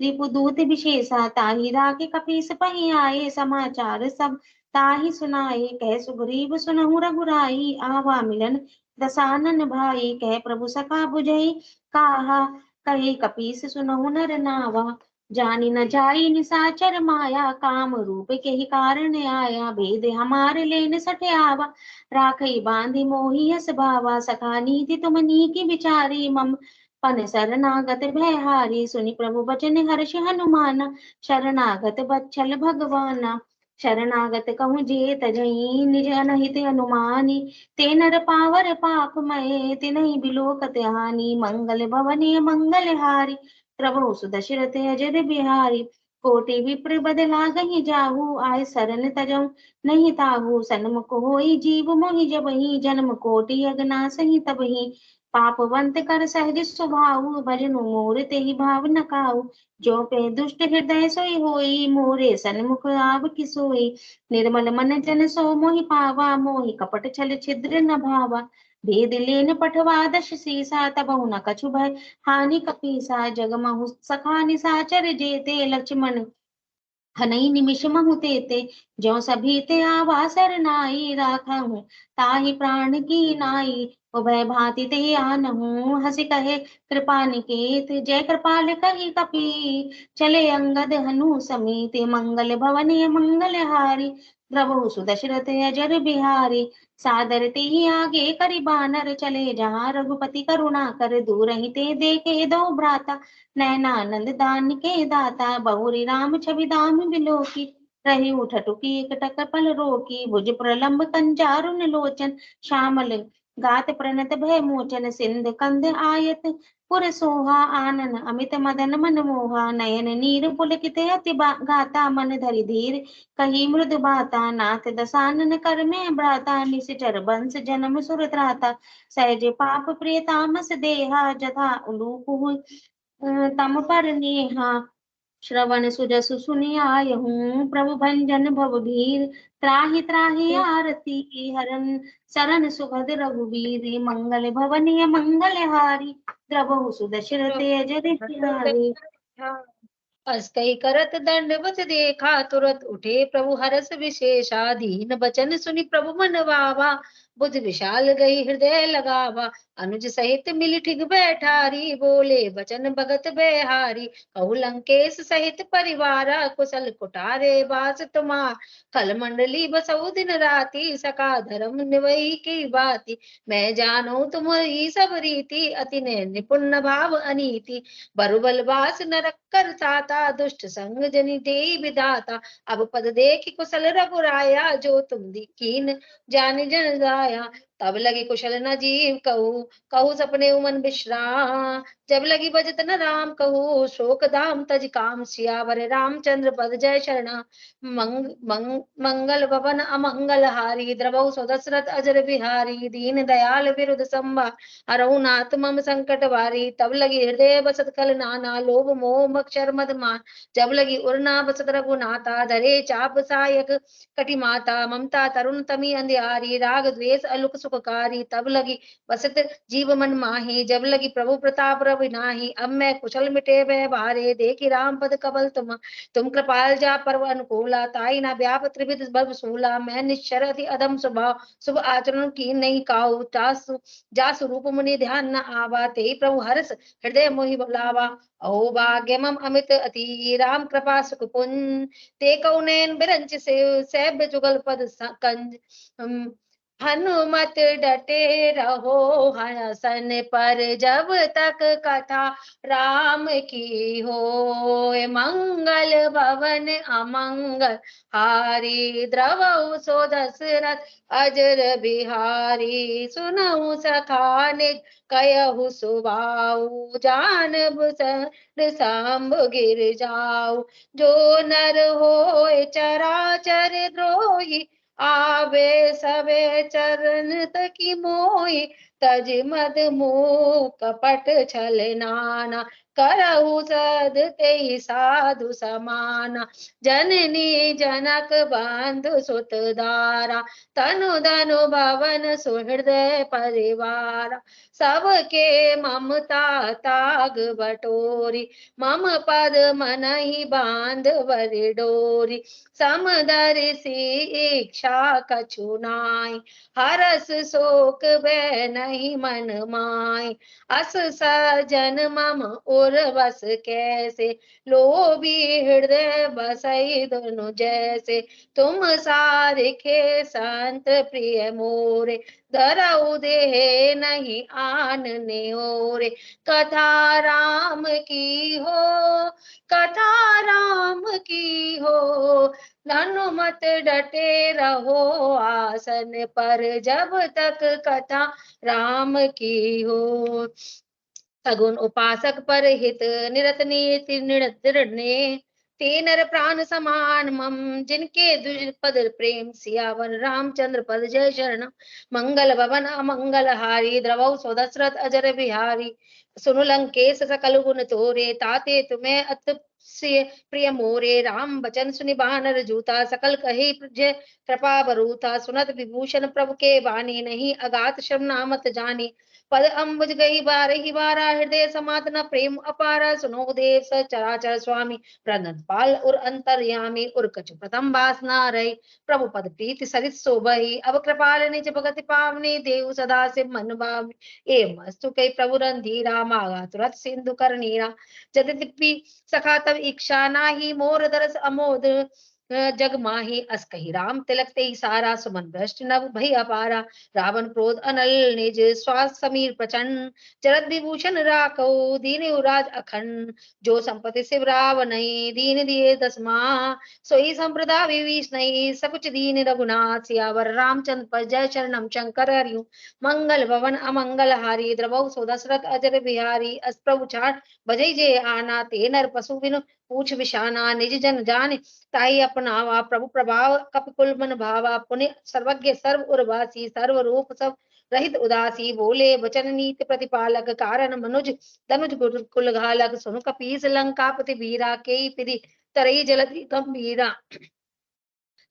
रिपुदूत विशेषा ताहि राखे कपीस पहि आए समाचार सब ताहि सुनाए कह सुग्रीव सुनहु रघुराई आवा मिलन दसानन भाई कह प्रभु सखा बुझई काहा कहे कपीस सुनहु नर नावा जानी न जाई निसाचर माया काम रूप के ही कारण आया भेद हमारे लेन सठ आवा राखई बांधी मोही हस भावा सखा नीति तुम नीकी विचारी मम पन शरणागत भयहारी सुनि प्रभु बचन हर्ष हनुमाना शरणागत बच्छल भगवाना शरणागत कहूँ जे तजई निज अनहित अनुमानी ते नर पावर पाप मय तिनहि बिलोकत हानि मंगल भवनीय मंगल हारी प्रभु सुदशरथ अजर बिहारी कोटि विप्र बदला गही जाहू आय सरन तजऊ नहीं ताहू सन्मुख होई जीव मोहि जबहि जन्म कोटि अगनासहि तबहि पापवंत कर सहज स्वभाव भजनु मोर तेहि भाव न खाऊ जो पे दुष्ट हृदय सोई होई मोरे सन्मुख आव की सोई निर्मल मन जन सो मोहि पावा मोहि कपट छल छिद्र न भावा भेद लेन पठवा दश सीसा तबहु न कछु भय हानि कपीसा जगमहु सखा निसाचर जेते लक्ष्मण हनई निमिष महु तेते जो सभी ते आवा सरनाई राखा हूँ ताहि प्राण की नाई उभय भांति ते आनहु हसी कहे कृपा निकेत जय कृपाल कही कपी चले अंगद हनु समीत मंगल भवन मंगल हारी प्रभु सुदशरथ अजर बिहारी सादर ते आगे करि बानर चले जहाँ रघुपति करुणा कर दूर ही ते देखे दो भ्राता नैनानंद दान के दाता बहुरी राम छवि दाम बिलोकी रही उठटुकी एक टक पल रोकी भुज प्रलंब कंजारुन लोचन श्यामल गात प्रणत भय मोचन सिंध कंद आयत पुर सोहा आनन अमित मदन मन मोहा नयन नीर पुलकित अति गाता मन धरि धीर कही मृदु बाता नाथ दसानन कर में भ्राता निशिचर बंस जन्म सुर त्राता सहज पाप प्रिय तामस देहा जथा उलूप तम पर नेहा श्रवण सुजसु सुनि आय हूँ प्रभु भंजन भव भीर त्राहि त्राहि आरती हरन सरन सुभद रघुवीर मंगल भवनीय मंगल हारी द्रवहु सुदशरथ अजर बिहारी अस कही करत दंडवत देखा तुरत उठे प्रभु हरस विशेषा दीन बचन सुनि प्रभु मन वावा बुध विशाल गई हृदय लगावा अनुज सहित मिल ठिग बैठारी बोले बचन भगत बेहारी कहु लंकेश सहित परिवारा कुशल कुटारे बास तुम्हार कल मंडली बसऊ दिन राती सका धर्म निवही की बाती मैं जानू तुम्हारी सब रीति अति निपुण भाव अनीति बरुबल बास नरक कर ताता दुष्ट संग जनि दे विधाता अब पद देखि कुशल रघुराया जो तुम कीन जानि जन जाया तब लगी कुशल न जीव कहू कहू सपने उमन विश्राम जब लगी बजत न राम कहू शोक धाम तज काम सियावर रामचंद्र पद जय शरणा मंगल भवन अमंगल हारी द्रवहु सदशरथ अजर बिहारी दीन दयाल विरुद्ध संभा अरहुनाथ मम संकट वारी तब लगी हृदय बसत कल नाना लोभ मोह मक्षर मद मान जब लगी उड़ना बसत रघुनाथा धरे चाप सायक कटि माता ममता तरुण तमी अंधियारी राग द्वेष अलुक सुखकारी तब लगी बसत जीव मन माही जब लगी प्रभु प्रताप रवि नाही अब मैं कुशल मिटे वह भारे देखी राम पद कबल तुम कृपाल जा पर्व अनुकूला ताई ना व्याप त्रिविध बल सूला मैं निश्चर अति अधम स्वभाव शुभ आचरण की नहीं काऊ जासु रूप मुनि ध्यान न आवा ते प्रभु हर्ष हृदय मोहि बुलावा अहो भाग्यमम अमित अति राम कृपा सुख पुंज ते कौनैन बिरंच से सैभ जुगल पद कंज हनुमत डटे रहो हसन पर जब तक कथा राम की हो मंगल भवन अमंगल हारी द्रवहु सो दशरथ अजर बिहारी सुनहु सखा निज कयहु सुभाऊ जानब सांब गिर जाऊ जो नर होय चराचर द्रोही आवे सबे चरण तकी मोही तज मद मोह कपट छल नाना, करहु सद ते साधु समाना। जननी जनक बंधु सुत दारा, तनु धनु भवन सुहृदय परिवारा। सबके ममता ताग बटोरी, मम पद मनहि बांधवरि डोरी। समदरि सी इच्छा कछु नाई, हरस शोक बै नहीं मन माय। अस सजन मम उर्वस कैसे, लोभी हृदय बसई दोनों जैसे। तुम सारिखे संत प्रिय मोरे, धरऊ देह नहीं आन नेओरे। कथा राम की हो, कथा राम की हो, हनुमत डटे रहो आसन पर, जब तक कथा राम की हो। सगुन उपासक पर हित निरत नीति निर्णय, ते नर प्राण समान मम, जिनके द्विपद प्रेम सियावन रामचंद्र पद जय शरण। मंगल भवन अमंगल हारी, द्रवौ सो दशरथ अजर बिहारी। सुनु लंकेश सकल गुण तोरे, ताते तुम्हें अत प्रिय मोरे। राम बचन सुनि बानर जूता, सकल कहे जय कृपा बरूथा। सुनत विभूषण प्रभु के बानी, नहीं अगात शर्म नामत जानी। पद अम्बुज गई बारही बारा, हृदय समात न प्रेम अपारा। सुनो देव सचराचर स्वामी, प्रनत पाल और अंतर्यामी। उर कछु प्रथम बास ना रही, प्रभु पद प्रीति सरित सोबही। अब कृपाल निज भगति पावनी, देव सदा से मन भाव। ए मस्तु कई प्रभु रंधीरा, मागा तुरत सिंधु कर नीरा। जगदीपी सखा तब इच्छा नाही, मोर दरस अमोद जग माही। अस कही राम तिलक ते सारा, सुमन भ्रष्ट नभ भई अपारा। रावण क्रोध अनल निज, श्वास समीर प्रचंड। जरद विभूषण राखो, दीन उराज अखंड। जो संपत्ति शिव रावणई, दीन दिए दसमा। सोई संप्रदा विभीष नहीं, सकुच दीन रघुनाथ। सियावर रामचंद्र पर जय शरणम शंकर हरिओ। मंगल भवन अमंगल हारी, द्रवौ सो दशरथ अजर बिहारी। अस प्रभु छाड़ बजई जे आना, ते नर पशु बिनु पूछ विशाना। निज जन जान ताई अपनावा, प्रभु प्रभाव कपिकुल मन भावा। पुण्य सर्वज्ञ सर्व उर्वासी, सर्व रूप सब रहित उदासी। बोले वचन नीति प्रतिपालक, कारण मनुज तनुज कुल घालक। सुनु कपीस लंकापति वीरा, केई पिरि तरई जलधि गंभीरा।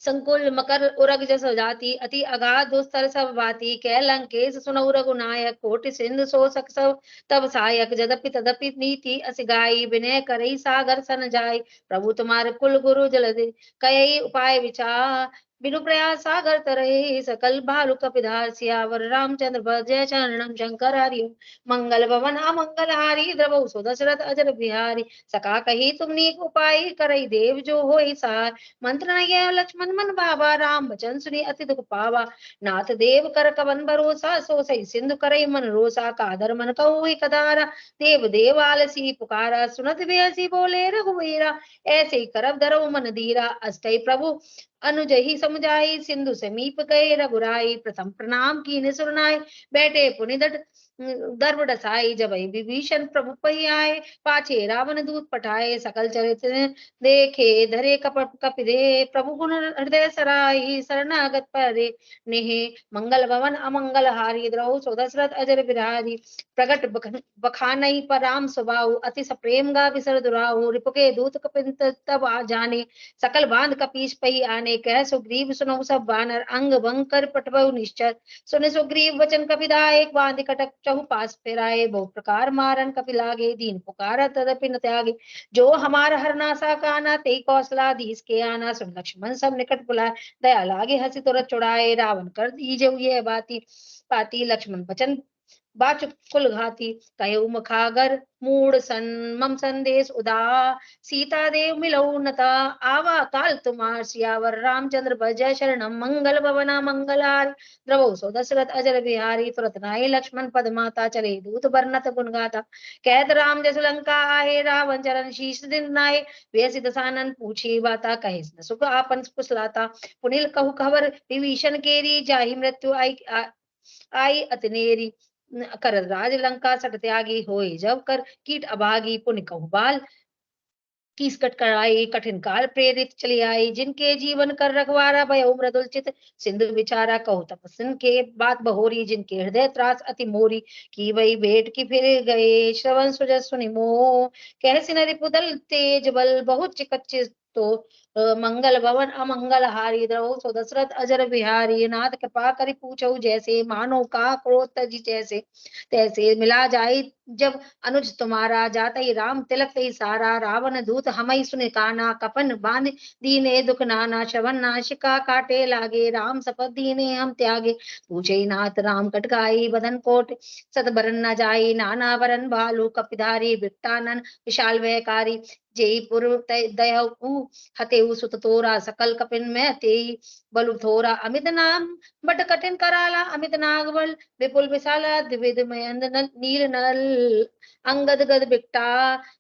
संकुल मकर उरग जस जाति, अति अगाध दुस्तर सब भाति। कै लंकेश सुनऊ रघुनायक, कोटि सिंधु शोषक सब तब सहायक। जदपि तदपि नीति अस गाई, विनय करई सागर सन जाई। प्रभु तुम्हारे कुल गुरु जल दे, कई उपाय विचार। बिनु प्रयास सागर तरही, सकल भालु कपिधार। सियावर रामचंद्र भज जय शरणम शंकर हरिओ। मंगल भवन अमंगल हारी, द्रवौ सो दशरथ अजर बिहारी। सका कही तुम नीक उपाय, करई देव जो होई सहाय। मंत्र न गया लक्ष्मण मन भावा, राम बचन सुनी अति दुख पावा। नाथ देव कर कवन भरोसा, सो सही सिंधु करई मन रोसा। कादर मन कहु ही कदारा, देव देव आलसी पुकारा। सुनत बिहसी बोले रघुवीरा, ऐसे ही करब धरऊ मन धीरा। अष्टई प्रभु अनुज ही समुझाई, सिंधु समीप गए रघुराई। प्रथम प्रणाम कीन्ह सुर नाई, बैठे पुनि दर्भ डसाई। जब विभीषण प्रभु पही आए, पाछे रावण दूत पठाए। सकल चरित्र देखे धरे कपिरे, प्रभु गुण हृदय सराई। शरणागत परे नेहे, मंगल भवन अमंगल हारी। द्रौ सो दशरथ अजर बिहारी। प्रगट बखानई पर राम स्वभाव, अति सप्रेम गा बिसर दुराहु। रिपुके दूत कपिंत तब आ जाने, सकल बांध कपीश पही आने। कह सुग्रीव सुनऊ सब बानर, अंग भंग कर पटबहु निश्चर। सुने सुग्रीव वचन कपिदायक, बांध कटक चहु पास फिराए। बहु प्रकार मारन कपि लागे, दीन पुकारा तदपि न त्यागे। जो हमार हरनासा काना, ते कौशलाधीश के आना। सुन लक्ष्मण सब निकट बुलाए, दया लागे हंसी तुरत छुड़ाए। रावण कर दीजे ये बाती पाती, लक्ष्मण बचन बाच कुल घाती। कयउ मुखागर मूड सन, मम संदेश उदा। सीता देव मिलऊ नता, आवा काल तुम्हार। सियावर रामचंद्र भजय शरणम, मंगल भवना मंगलार। द्रवौ सो दशरथ अजर बिहारी, तुरत नाहि लक्ष्मण पद माता। चले दूत बरनत गुण गाता, कैद राम जस लंका आहे। रावण चरण शीश दिन नाय, व्यसि दसानन पूछी बाता। कहे न सुख आपन कुशलाता, पुनिल कहु खबर विभीषण केरी। जाहि मृत्यु आई अतनेरी, कर राज लंका सट त्यागी। होए जब कर कीट अभागी, पुनि कहु बाल कीसकट कराई कठिन काल प्रेरित चली आई, जिनके जीवन कर रखवारा भयो मृदुल चित सिंधु विचारा कहो तपस्विन के बात बहोरी, जिनके हृदय त्रास अति मोरी की वही भेंट की फिर गए श्रवण सुजस सुनि मोह, कहसी नरि पुदल तेज बल बहुत चिकट तो मंगल भवन अमंगल हारी द्रवहु सो दशरथ अजर बिहारी, नाथ कृपा करि पूछऊ जैसे मानो का क्रोध तजी जैसे तैसे, मिला जाई जब अनुज तुम्हारा जाता ही राम तिलक ही सारा, रावण दूत हमई सुनि काना कपन बांध दीने दुख नाना, श्रवण नाशिका काटे लागे राम शपथ दीने हम त्यागे, पूछे नाथ राम कटकाई बदन कोट सत बरन न जाई, नाना बरन भालू कपिधारी बिट्टानन विशाल वहकारी, जयपुर दयऊ हतेऊ सुत तोरा सकल कपिन में तेई बलु थोरा, अमित नाम बट कठिन कराला अमित नागबल विपुल विशाला द्विविध मयंद नील नल अंगद गद बिट्टा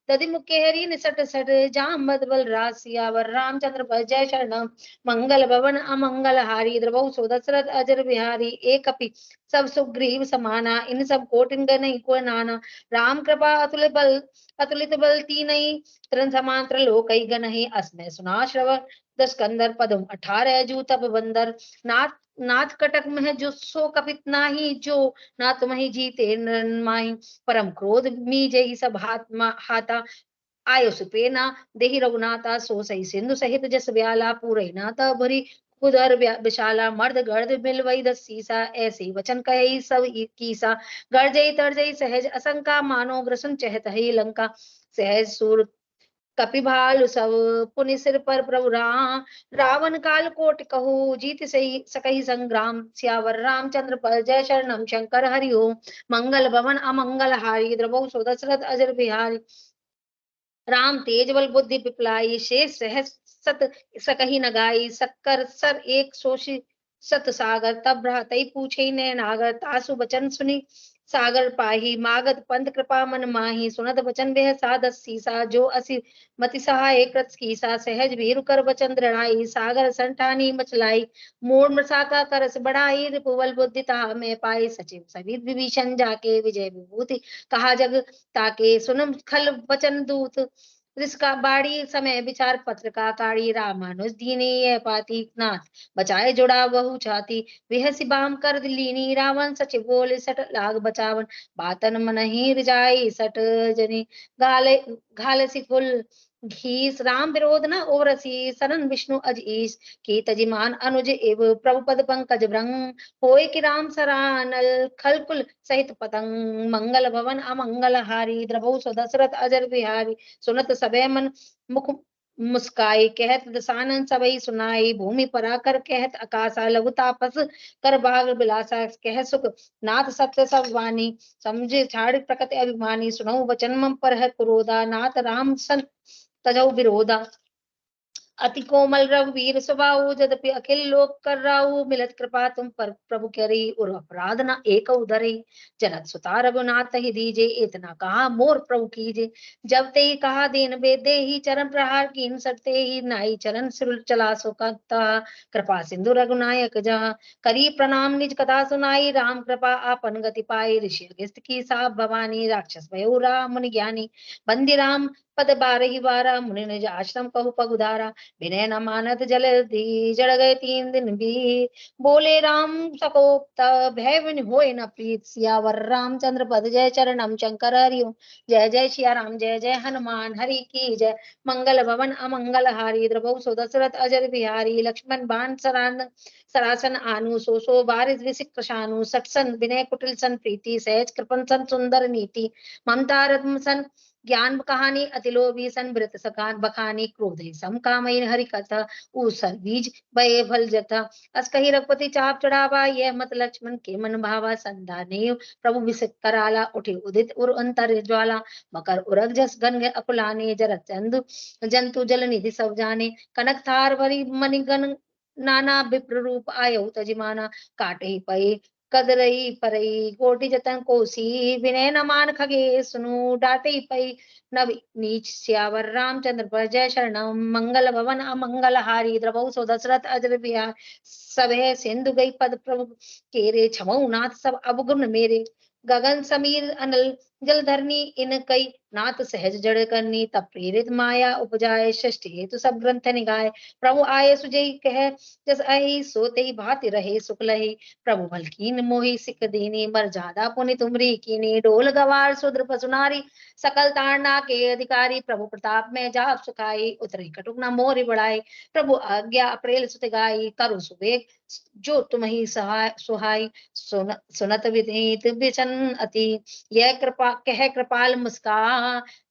दधि मुखे हरि निसट सट जाम बद बल रासियावर रामचंद्र पर जय शरणम, मंगल भवन अमंगल हारी द्रवहु सो दशरथ अजर बिहारी, एक कपि सब सुग्रीव समाना इन सब कोटिन गन को नाना, राम कृपा अतुलित बल तीनई तरन समांतर लोक गण ही अस्मय सुना श्रवण दस कंदर पदम 18 जू तप बंदर, नाथ नाथ कटक में जो सो कपित नाही, जो ना तुम्हि जीते नरन माही, परम क्रोध मी जही सब हाथा आयो सुपेना देहि रघुनाथा, सो सही सिंधु सहित जस ब्याला पूरे नाथा भरी उदर विशाला, मर्द गर्द मिल वही दस सीसा, ऐसे वचन कहे सब कीसा, गर्जई तरजई सहज असंका मानो ग्रसन चहत ही लंका, सहज सूर कपिभालु सब पुनि सिर पर प्रभु राम, रावण काल कोटि कहू जीत सही सकही संग्राम, सियावर रामचंद्र पर जय शरणम शंकर हरि ओम, मंगल भवन अमंगल हारी द्रवहु सो दशरथ अजर बिहारी, राम तेज बल बुद्धि पिपलाई, शेष सहस सत सकही न गाई, सक्कर सर एक सोशी सत सागर, तब भ्रातई पूछे ने नागर, तासु बचन सुनी सागर पाही, मागत पंथ कृपा मन माही, सुनत बचन बेह सादस सीसा, जो असी मति सहाय कृत कीसा, सहज भीरु कर बचन दृढ़ाई, सागर संठानी मचलाई, मूड मृषा का करस बढ़ाई, रिपुबल बुद्धि ताहा में पाई, सचिव सवित विभीषण जाके विजय विभूति, कहा जग ताके सुन खल वचन दूत, जिसका बाड़ी समय विचार पत्र का काड़ी, रामानुज दीने पाती नाथ बचाए जुड़ा बहु छाती, बेहसी बाम कर लीनी, रावण सचिव बोले सट लाग बचावन, बातन मन ही रिजाई सट जनी, गाले घालसी फुल घीस, राम विरोध न ओरसी सरन विष्णु अज ईश, की तजिमान अनुज एव प्रभु पद पंकज भ्रंग, होय कि राम सरानल खलकुल सहित पतंग, मंगल भवन अमंगल हारी द्रवहु सो दशरथ अजर बिहारी, सुनत सबे मन मुख मुस्काई, कहत दसानन सबई सुनाई, भूमि पर आकर कहत आकाशा, लघु तापस कर भाग बिलासा, कह सुख नाथ सत्य सब वाणी, समझे छाड़ प्रकट अभिमानी, सुनऊ वचन मम पर है क्रोधा, नाथ राम सन तजौ विरोधा, अति कोमल रघुवीर स्वभाव, यद्यपि अखिल लोक कर राहु, मिलत कृपा तुम पर प्रभु करी, और अपराध न एक उधरे, जनक सुता रघुनाथ ही दीजे, इतना कहा मोर प्रभु कीजे, जब ते ही कहा दीन बेदे ही, चरण प्रहार कीन सकते ही नाई, चरण सिर चला सुकता, कृपा सिंधु रघुनायक जहाँ, करी प्रणाम निज कथा सुनाई, राम कृपा आपन गति पाई, ऋषि अगस्त्य की साप भवानी, राक्षस भयो राम मुनि ज्ञानी, बंदी राम पद बारही बारा, मुनि निज आश्रम कहु पगुधारा, विनय न मानत जल दी, जड़ गए 3 दिन भी, बोले राम सकोप्ता, भय बिन होय न प्रीत, सियावर रामचंद्र पद जय चरणम शंकर हरि ओम, जय जय सिया राम जय जय हनुमान हरि की जय, मंगल भवन अमंगल हारी द्रवहु सो दशरथ अजर बिहारी, लक्ष्मण बाण सरासन आनु, सो बारिश विसिक प्रशानु, सटसन विनय कुटिल सन प्रीति, सहज कृपन सन सुंदर नीति, ममता रत्न सन ज्ञान कहानी, अतिलोभी सन व्रत सखान बखानी, क्रोध सम कामय हरि कथा, ऊसर बीज भय फल जथा, अस कही रघुपति चाप चढ़ावा, यह मत लक्ष्मण के मन भावा, संधाने प्रभु विसिक कराला, उठे उदित उर अंतर ज्वाला, मकर उरग जस गन अकुलाने, जरत चंदु जंतु जल निधि सब जाने, कनक थार भरी मणिगण नाना विप्र रूप आयो तजिमाना, काटे ही पई कदरई परई कोटि जतन कोसी, विनय न मान खगे सुनु, डाटे पई नव नीच, सियावर रामचंद्र पर जय शरणम, मंगल भवन अमंगल हारी द्रवहु सो दशरथ अजर बिहार, सब है सिंधु गई पद प्रभु केरे, छमऊ नाथ सब अवगुण मेरे, गगन समीर अनल जलधरनी इन कई नाथ सहज जड़ करनी, तब प्रेरित माया उपजाए, षष्ठी हेतु सब ग्रंथ निगाए। प्रभु आए सुजई कह, जस अहि सो तेहि भांति रहे शुक्लहि। प्रभु भलकीन मोहि सिक दीनी, मर जादा पुनि तुमरी कीनी। डोल गवार शूद्र पशु नारी, सकल ताड़ना के अधिकारी। प्रभु प्रताप में जाप सुखाई, उतरे कटुक न मोरि बढ़ाई। प्रभु आज्ञा अप्रेल सुत गाई, करु सुबेग जो तुम्हि सहाय सुहाई। सुनत विनीत बिचन अति, यह कृपा कह कृपाल मुस्का।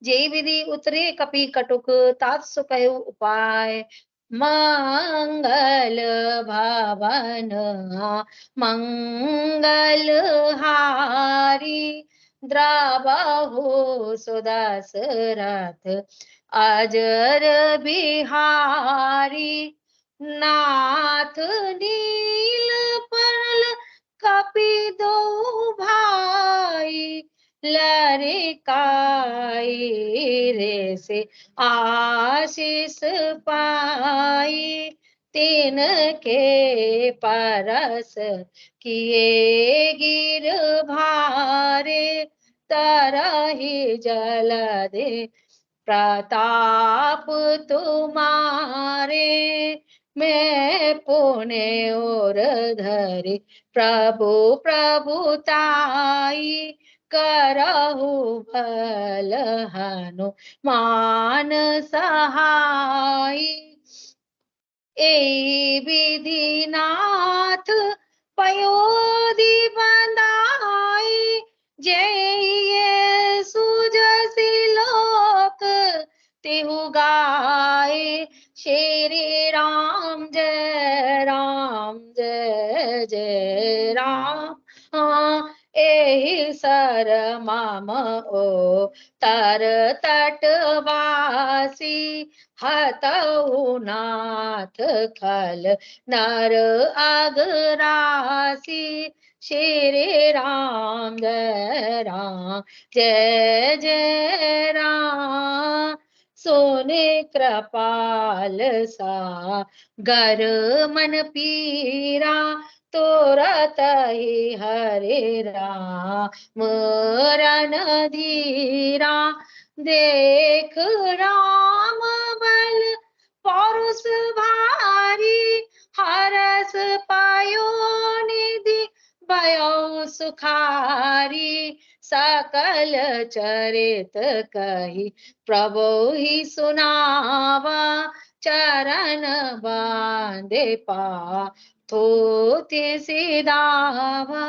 जेहि विधि उतरे कपि कटुक, तात सु कहु उपाय। मंगल भवन मंगल हारी, द्रावहु सुदशरथ अजर बिहारी। नाथ नील परल कपि दो भाई, लरिकाई रे से आशीष पाई। तीन के परस किए गिर भारे, तरहि जल दे प्रताप तुम्हारे। मैं पुण्य और धरे प्रभु प्रभुताई, करहु भल हनुमान सहाई। ए विधिनाथ पयोधि बंधाई, जय सुजसि लोक तिहु गाए। श्री राम जय राम जय जय राम, एहि सर माम ओ तर तटवासी। हतहु नाथ खल नर अगरासी। श्री राम जय राम जय जय राम, सोने कृपाल सा गर मन पीरा। तोरत ही हरे राम रन धीरा। देख राम बल पौरुष भारी, हरस पायो निधि भयो सुखारी। सकल चरित कही प्रभु ही सुनावा, चरण बांधे पा थोति सिधावा।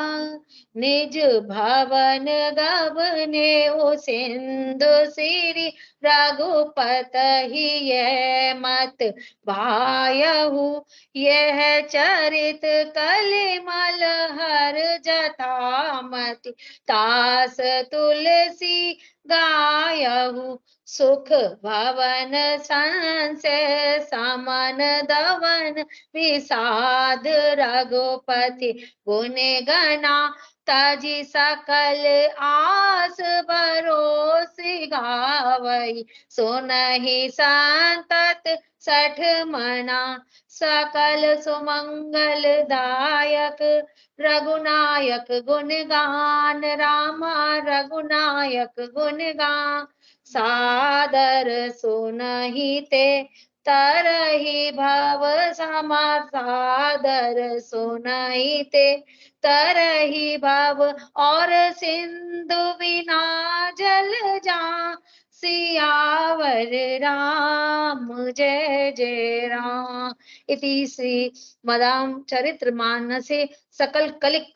निज भवन गबने ओ सिंधु सिरि, रघुपत ही ये मत भायहु। यह चरित कलिमल हर जटामति, तास तुलसी गायहु। सुख भवन संसय समन दवन, विषाद रघुपति गुण गना। तजि सकल आस भरोसी गावई, सुनहि संतत सठ मना। सकल सुमंगल दायक रघुनायक गुण गान, रामा रघुनायक गुण गान। सादर सुनहि ते तरहि भव समार, सादर सुनहि ते तरहि भव। और सिंधु बिना जल जा, सियावर राम जय जय राम। इति श्री मदाम चरित्र मानसे सकल कलिक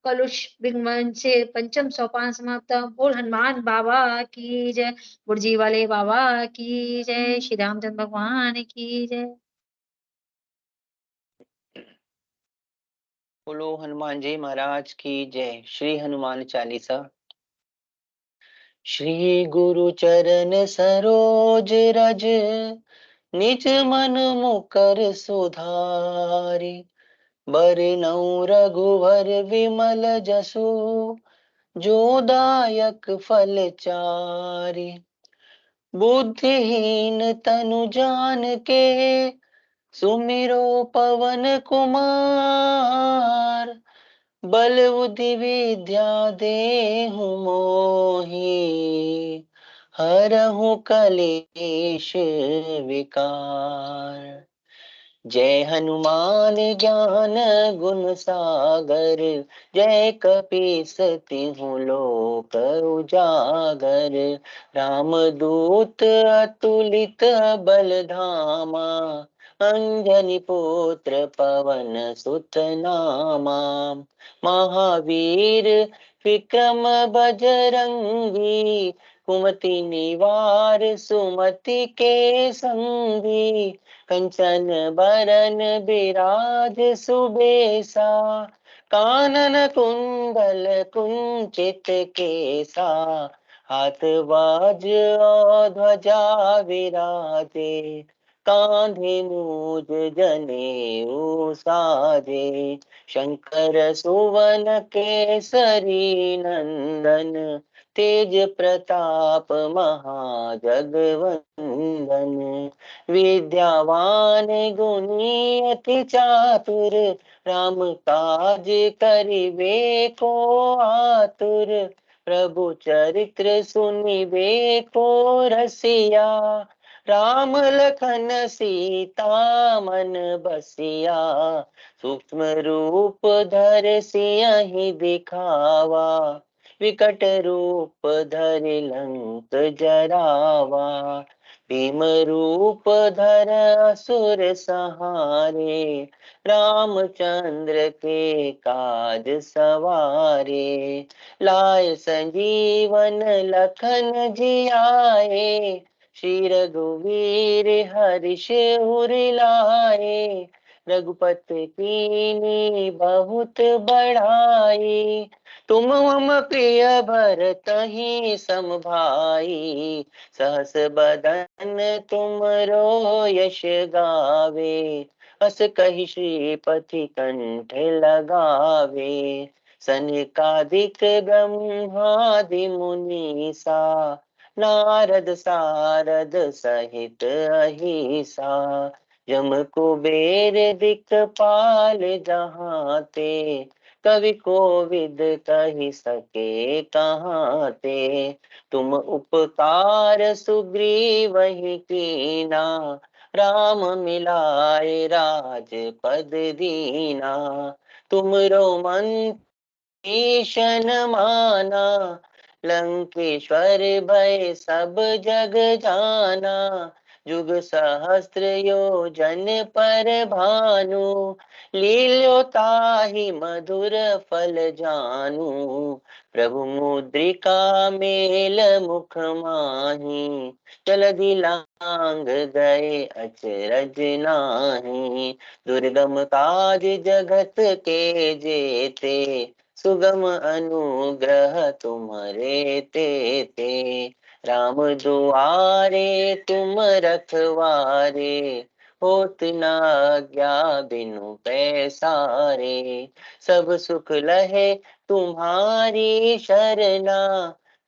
कलुष विग्मन से पंचम सोपान समाप्त। बोल हनुमान बाबा की जय, बुर्जी वाले बाबा की जय, श्री रामचंद्र भगवान की जय। बोलो हनुमान जी महाराज की जय। श्री हनुमान चालीसा। श्री गुरु चरण सरोज रज, निज मन मुकर सुधारी। बरनउँ रघुवर विमल जसु, जो दायक फल चारि। बुद्धिहीन तनु जान के, सुमिरो पवन कुमार। बल बुद्धि विद्या देहु मोहि, हरहु कलेश विकार। जय हनुमान ज्ञान गुण सागर, जय कपीस तिहु लोक उजागर। रामदूत अतुलित बल धामा, अंजनी पुत्र पवन सुत नामा। महावीर विक्रम बजरंगी, कुमति निवार सुमति के संगी। कंचन बरन बिराज सुबेसा, कानन कुंडल कुंचित केसा। हाथ बाज और ध्वजा विराजे, कांधे मूज जनेऊ साजे। शंकर सुवन केसरी नंदन, तेज प्रताप महाजगवंदन। विद्यावान गुणी अति चातुर, राम काज करिबे को आतुर। प्रभु चरित्र सुनिबे को रसिया, राम लखन सीता मन बसिया। सूक्ष्म रूप धर सियहि दिखावा, विकट रूप धरि लंक जरावा। भीम रूप धर असुर सहारे, रामचंद्र के काज सवारे। लाए संजीवन लखन जियाए, श्री रघुवीर हर्ष उर लाए। रघुपति कीनी बहुत बढ़ाई, तुम मम प्रिय भरतहि सम भाई। सहस बदन तुमरो यश गावे, अस कहि श्रीपति कंठ लगावे। सनकादिक ब्रह्मादि मुनीसा, नारद सारद सहित अहिसा। जम कुबेर दिक्पाल जहाँ ते, कवि कोविद कहि सके कहाँ ते। तुम उपकार सुग्रीवहि कीना, राम मिलाए राजपद दीना। तुमरो मंत्र ईशन माना, लंकेश्वर भय सब जग जाना। जुग सहस्त्र योजन पर भानु, लील्यो ताहि मधुर फल जानू। प्रभु मुद्रिका मेल मुख माही, जलधि लांग गए अचरज नाही। दुर्गम काज जगत के जेते, सुगम अनुग्रह तुम्हारे तेते। राम दुआरे तुम रखवारे, होत न आज्ञा बिनु पैसारे। सब सुख लहे तुम्हारी शरणा,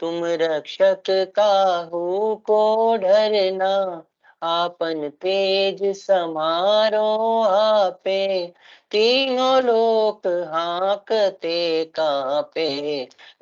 तुम रक्षक काहू को डरना। आपन तेज समारो आपे, तीनों लोक हांकते कांपे।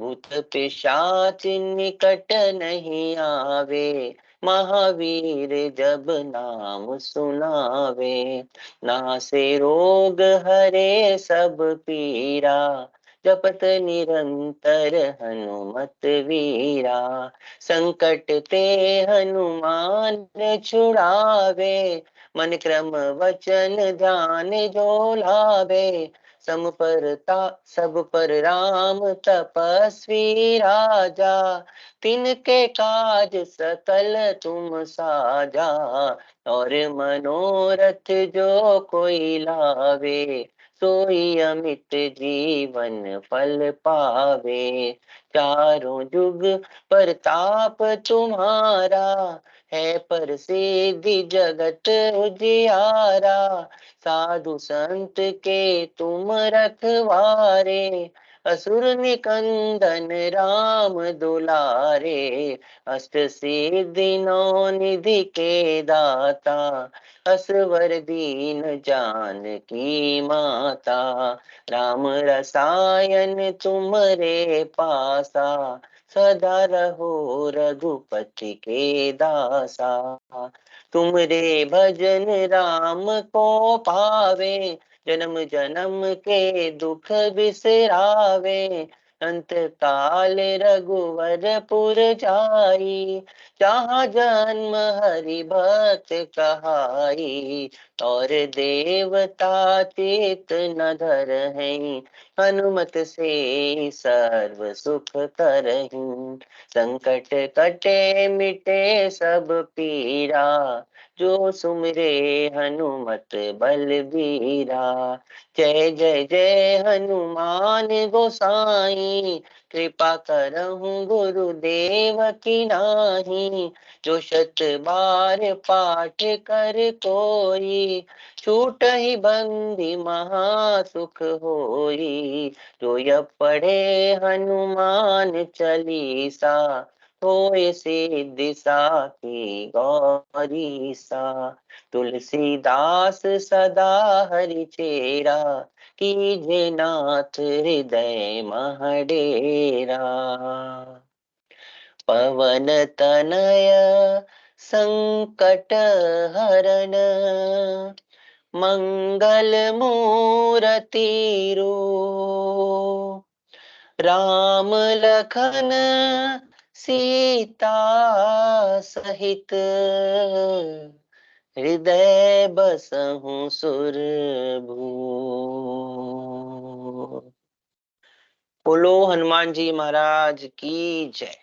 भूत पिशाच निकट नहीं आवे, महावीर जब नाम सुनावे। नासे रोग हरे सब पीरा, जपत निरंतर हनुमत वीरा। संकट ते हनुमान छुड़ावे, मन क्रम वचन ध्यान जो लावे। सब पर राम तपस्वी राजा, तिनके काज सकल तुम साजा। और मनोरथ जो कोई लावे, सोई अमित जीवन फल पावे। चारों जुग परताप तुम्हारा, है प्रसिद्धि जगत उजियारा। साधु संत के तुम रखवारे, असुर निकंदन राम दुलारे, अष्ट सिद्धि नौ निधि के दाता, असवर दीन जानकी माता, राम रसायन तुमरे पासा, सदा रहो रघुपति के दासा। तुमरे भजन राम को पावे, जन्म जन्म के दुख बिसरावे, अंत काल रघुवर पुर जाई, जहाँ जन्म हरि भक्त कहाई, और देवता चित न धरहीं, हनुमत से सर्व सुख करहीं। संकट कटे मिटे सब पीरा, जो सुमिरे हनुमत बलबीरा। जय जय जय हनुमान गोसाई, कृपा करहु गुरुदेव की नाही, जो शत बार पाठ कर कोई, छूट ही बंदी महा सुख होई। जो यह पढ़े हनुमान चालीसा, होए सिद्धि साखी गौरीसा। तुलसीदास सदा हरि चेरा, कीजे नाथ हृदय महडेरा। पवन तनय संकट हरण, मंगल मूरति रूप, राम लखन सीता सहित, हृदय बसहु सुरभूप। बोलो हनुमान जी महाराज की जय।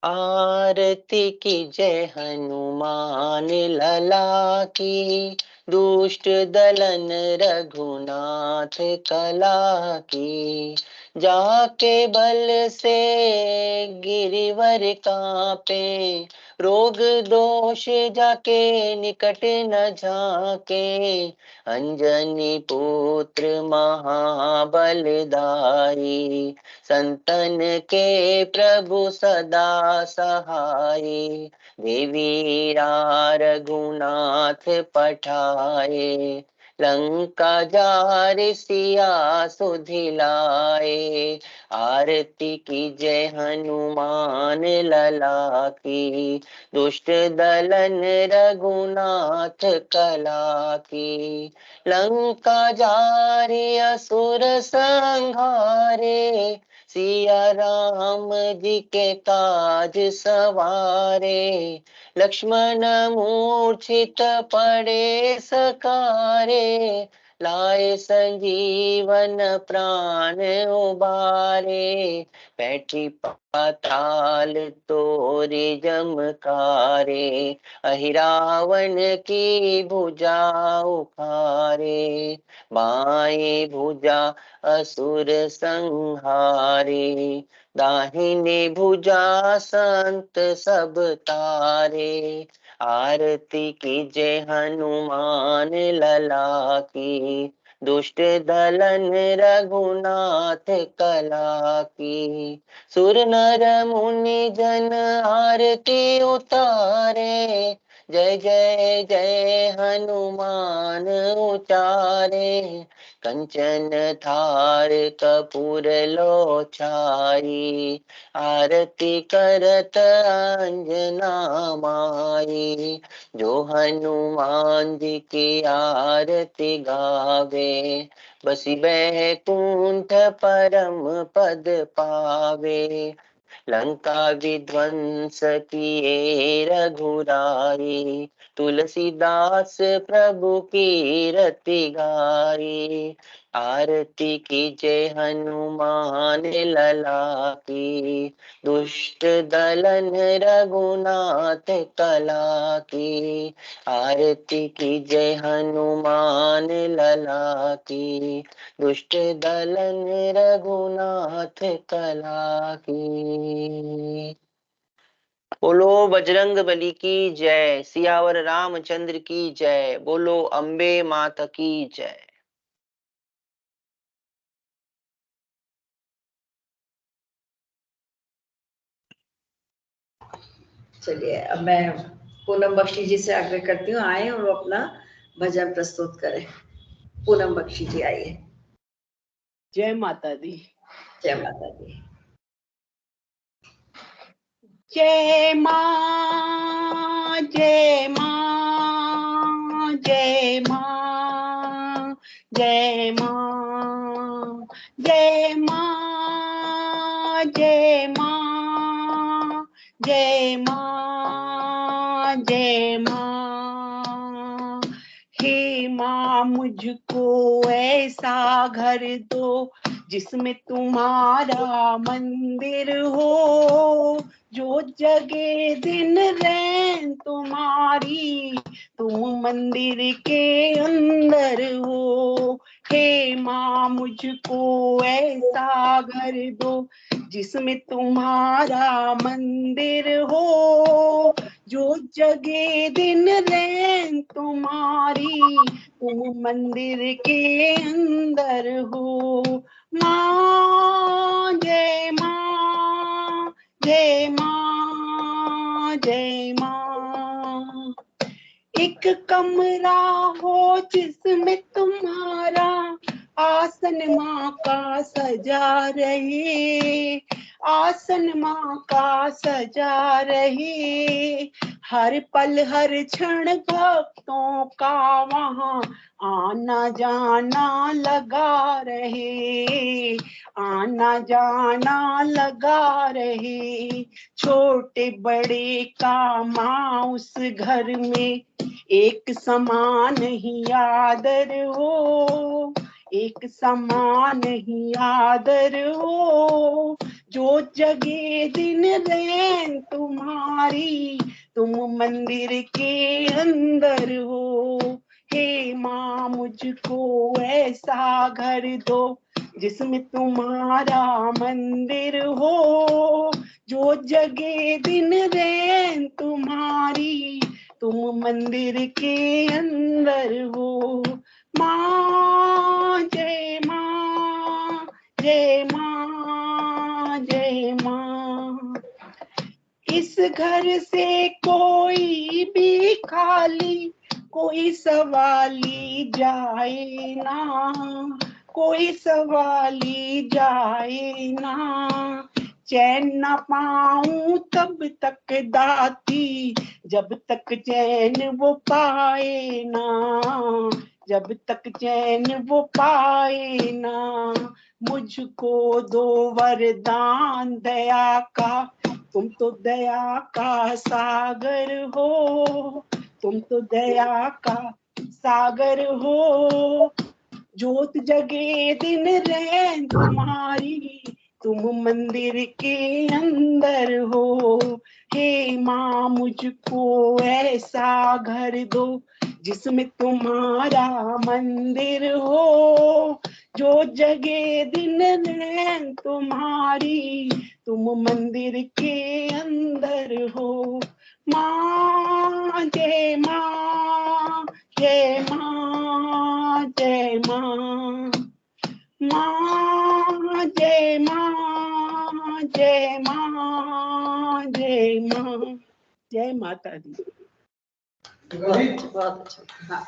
आरती की जय हनुमान लला की, दुष्ट दलन रघुनाथ कला की। जाके बल से गिरिवर कांपे, रोग दोष जाके निकट न झाके। अंजनी पुत्र महाबलदाई, संतन के प्रभु सदा सहाय। देवीरा रघुनाथ पठाए, लंका जारि सिया सुधिलाए। आरती की जय हनुमान लला की, दुष्ट दलन रघुनाथ कला की। लंका जारि असुर संहारे, सिया राम जी के काज सवारे। लक्ष्मण मूर्छित पड़े सकारे, लाए संजीवन प्राण उबारे। बैठी पाताल तोरे जमकारे, अहिरावण की भुजा उखारे। बाएं भुजा असुर संहारे, दाहिने भुजा संत सब तारे। आरती की जय हनुमान लला की, दुष्ट दलन रघुनाथ कला की। सुर नर मुनि जन आरती उतारे, जय जय जय हनुमान उचारे। कंचन थार कपूर लो छाई, आरती करत अंजना माई। जो हनुमान जी की आरती गावे, बसी बैकुंठ परम पद पावे। लंका विध्वंस किए रघुराई, तुलसीदास प्रभु की रति गाई। आरती की जय हनुमान लला की, दुष्ट दलन रघुनाथ कला की। आरती की जय हनुमान लला की, दुष्ट दलन रघुनाथ कला की। बोलो बजरंग बली की जय, सियावर रामचंद्र की जय, बोलो अम्बे माता की जय। चलिए, अब मैं पूनम बख्शी जी से आग्रह करती हूँ, आए और अपना भजन प्रस्तुत करें। पूनम बख्शी जी आइए। जय माता दी। जय माता दी। जय माँ, जय माँ, जय माँ, जय माँ, जय माँ, जय माँ, जय माँ, जय माँ। हे माँ, मुझको ऐसा घर दो जिसमें तुम्हारा मंदिर हो, जो जगे दिन रैन तुम्हारी, तुम मंदिर के अंदर हो। हे माँ, मुझको ऐसा घर दो जिसमें तुम्हारा मंदिर हो, जो जगे दिन रैन तुम्हारी, तुम मंदिर के अंदर हो। माँ, जय माँ, जय माँ, जय माँ। एक कमरा हो जिसमें तुम्हारा आसन माँ का सजा रहे, आसन माँ का सजा रहे। हर पल हर क्षण भक्तों का वहाँ आना जाना लगा रहे, आना जाना लगा रहे। छोटे बड़े का माँ उस घर में एक समान ही आदर हो, एक समान ही आदर हो। जो जगे दिन रैन तुम्हारी, तुम मंदिर के अंदर हो। हे माँ, मुझको ऐसा घर दो जिसमें तुम्हारा मंदिर हो, जो जगे दिन रैन तुम्हारी, तुम मंदिर के अंदर हो। माँ, जय माँ, जय माँ, जय माँ। इस घर से कोई भी खाली, कोई सवाली जाए ना, कोई सवाली जाए ना। चैन न पाऊं तब तक दाती, जब तक चैन वो पाए ना, जब तक चैन वो पाए ना। मुझको दो वरदान दया का, तुम तो दया का सागर हो, तुम तो दया का सागर हो। जोत जगे दिन रैन तुम्हारी, तुम मंदिर के अंदर हो। हे माँ, मुझको ऐसा घर दो जिसमें तुम्हारा मंदिर हो, जो जगे दिन रैन तुम्हारी, तुम मंदिर के अंदर हो। माँ, जय माँ, जय माँ, जय माँ। माँ, जय माँ, जय माँ, जय माँ। जय माता दी। बहुत अच्छा। हाँ,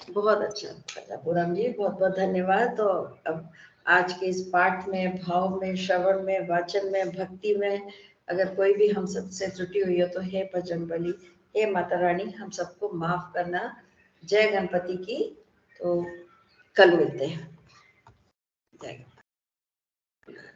बहुत अच्छा पूनम जी, बहुत बहुत धन्यवाद। तो अब आज के इस पाठ में, भाव में, श्रवण में, वाचन में, भक्ति में अगर कोई भी हम सबसे त्रुटि हुई हो तो हे बजरंग बली, हे माता रानी, हम सबको माफ करना। जय गणपति की। तो कल मिलते हैं। जय गणपति।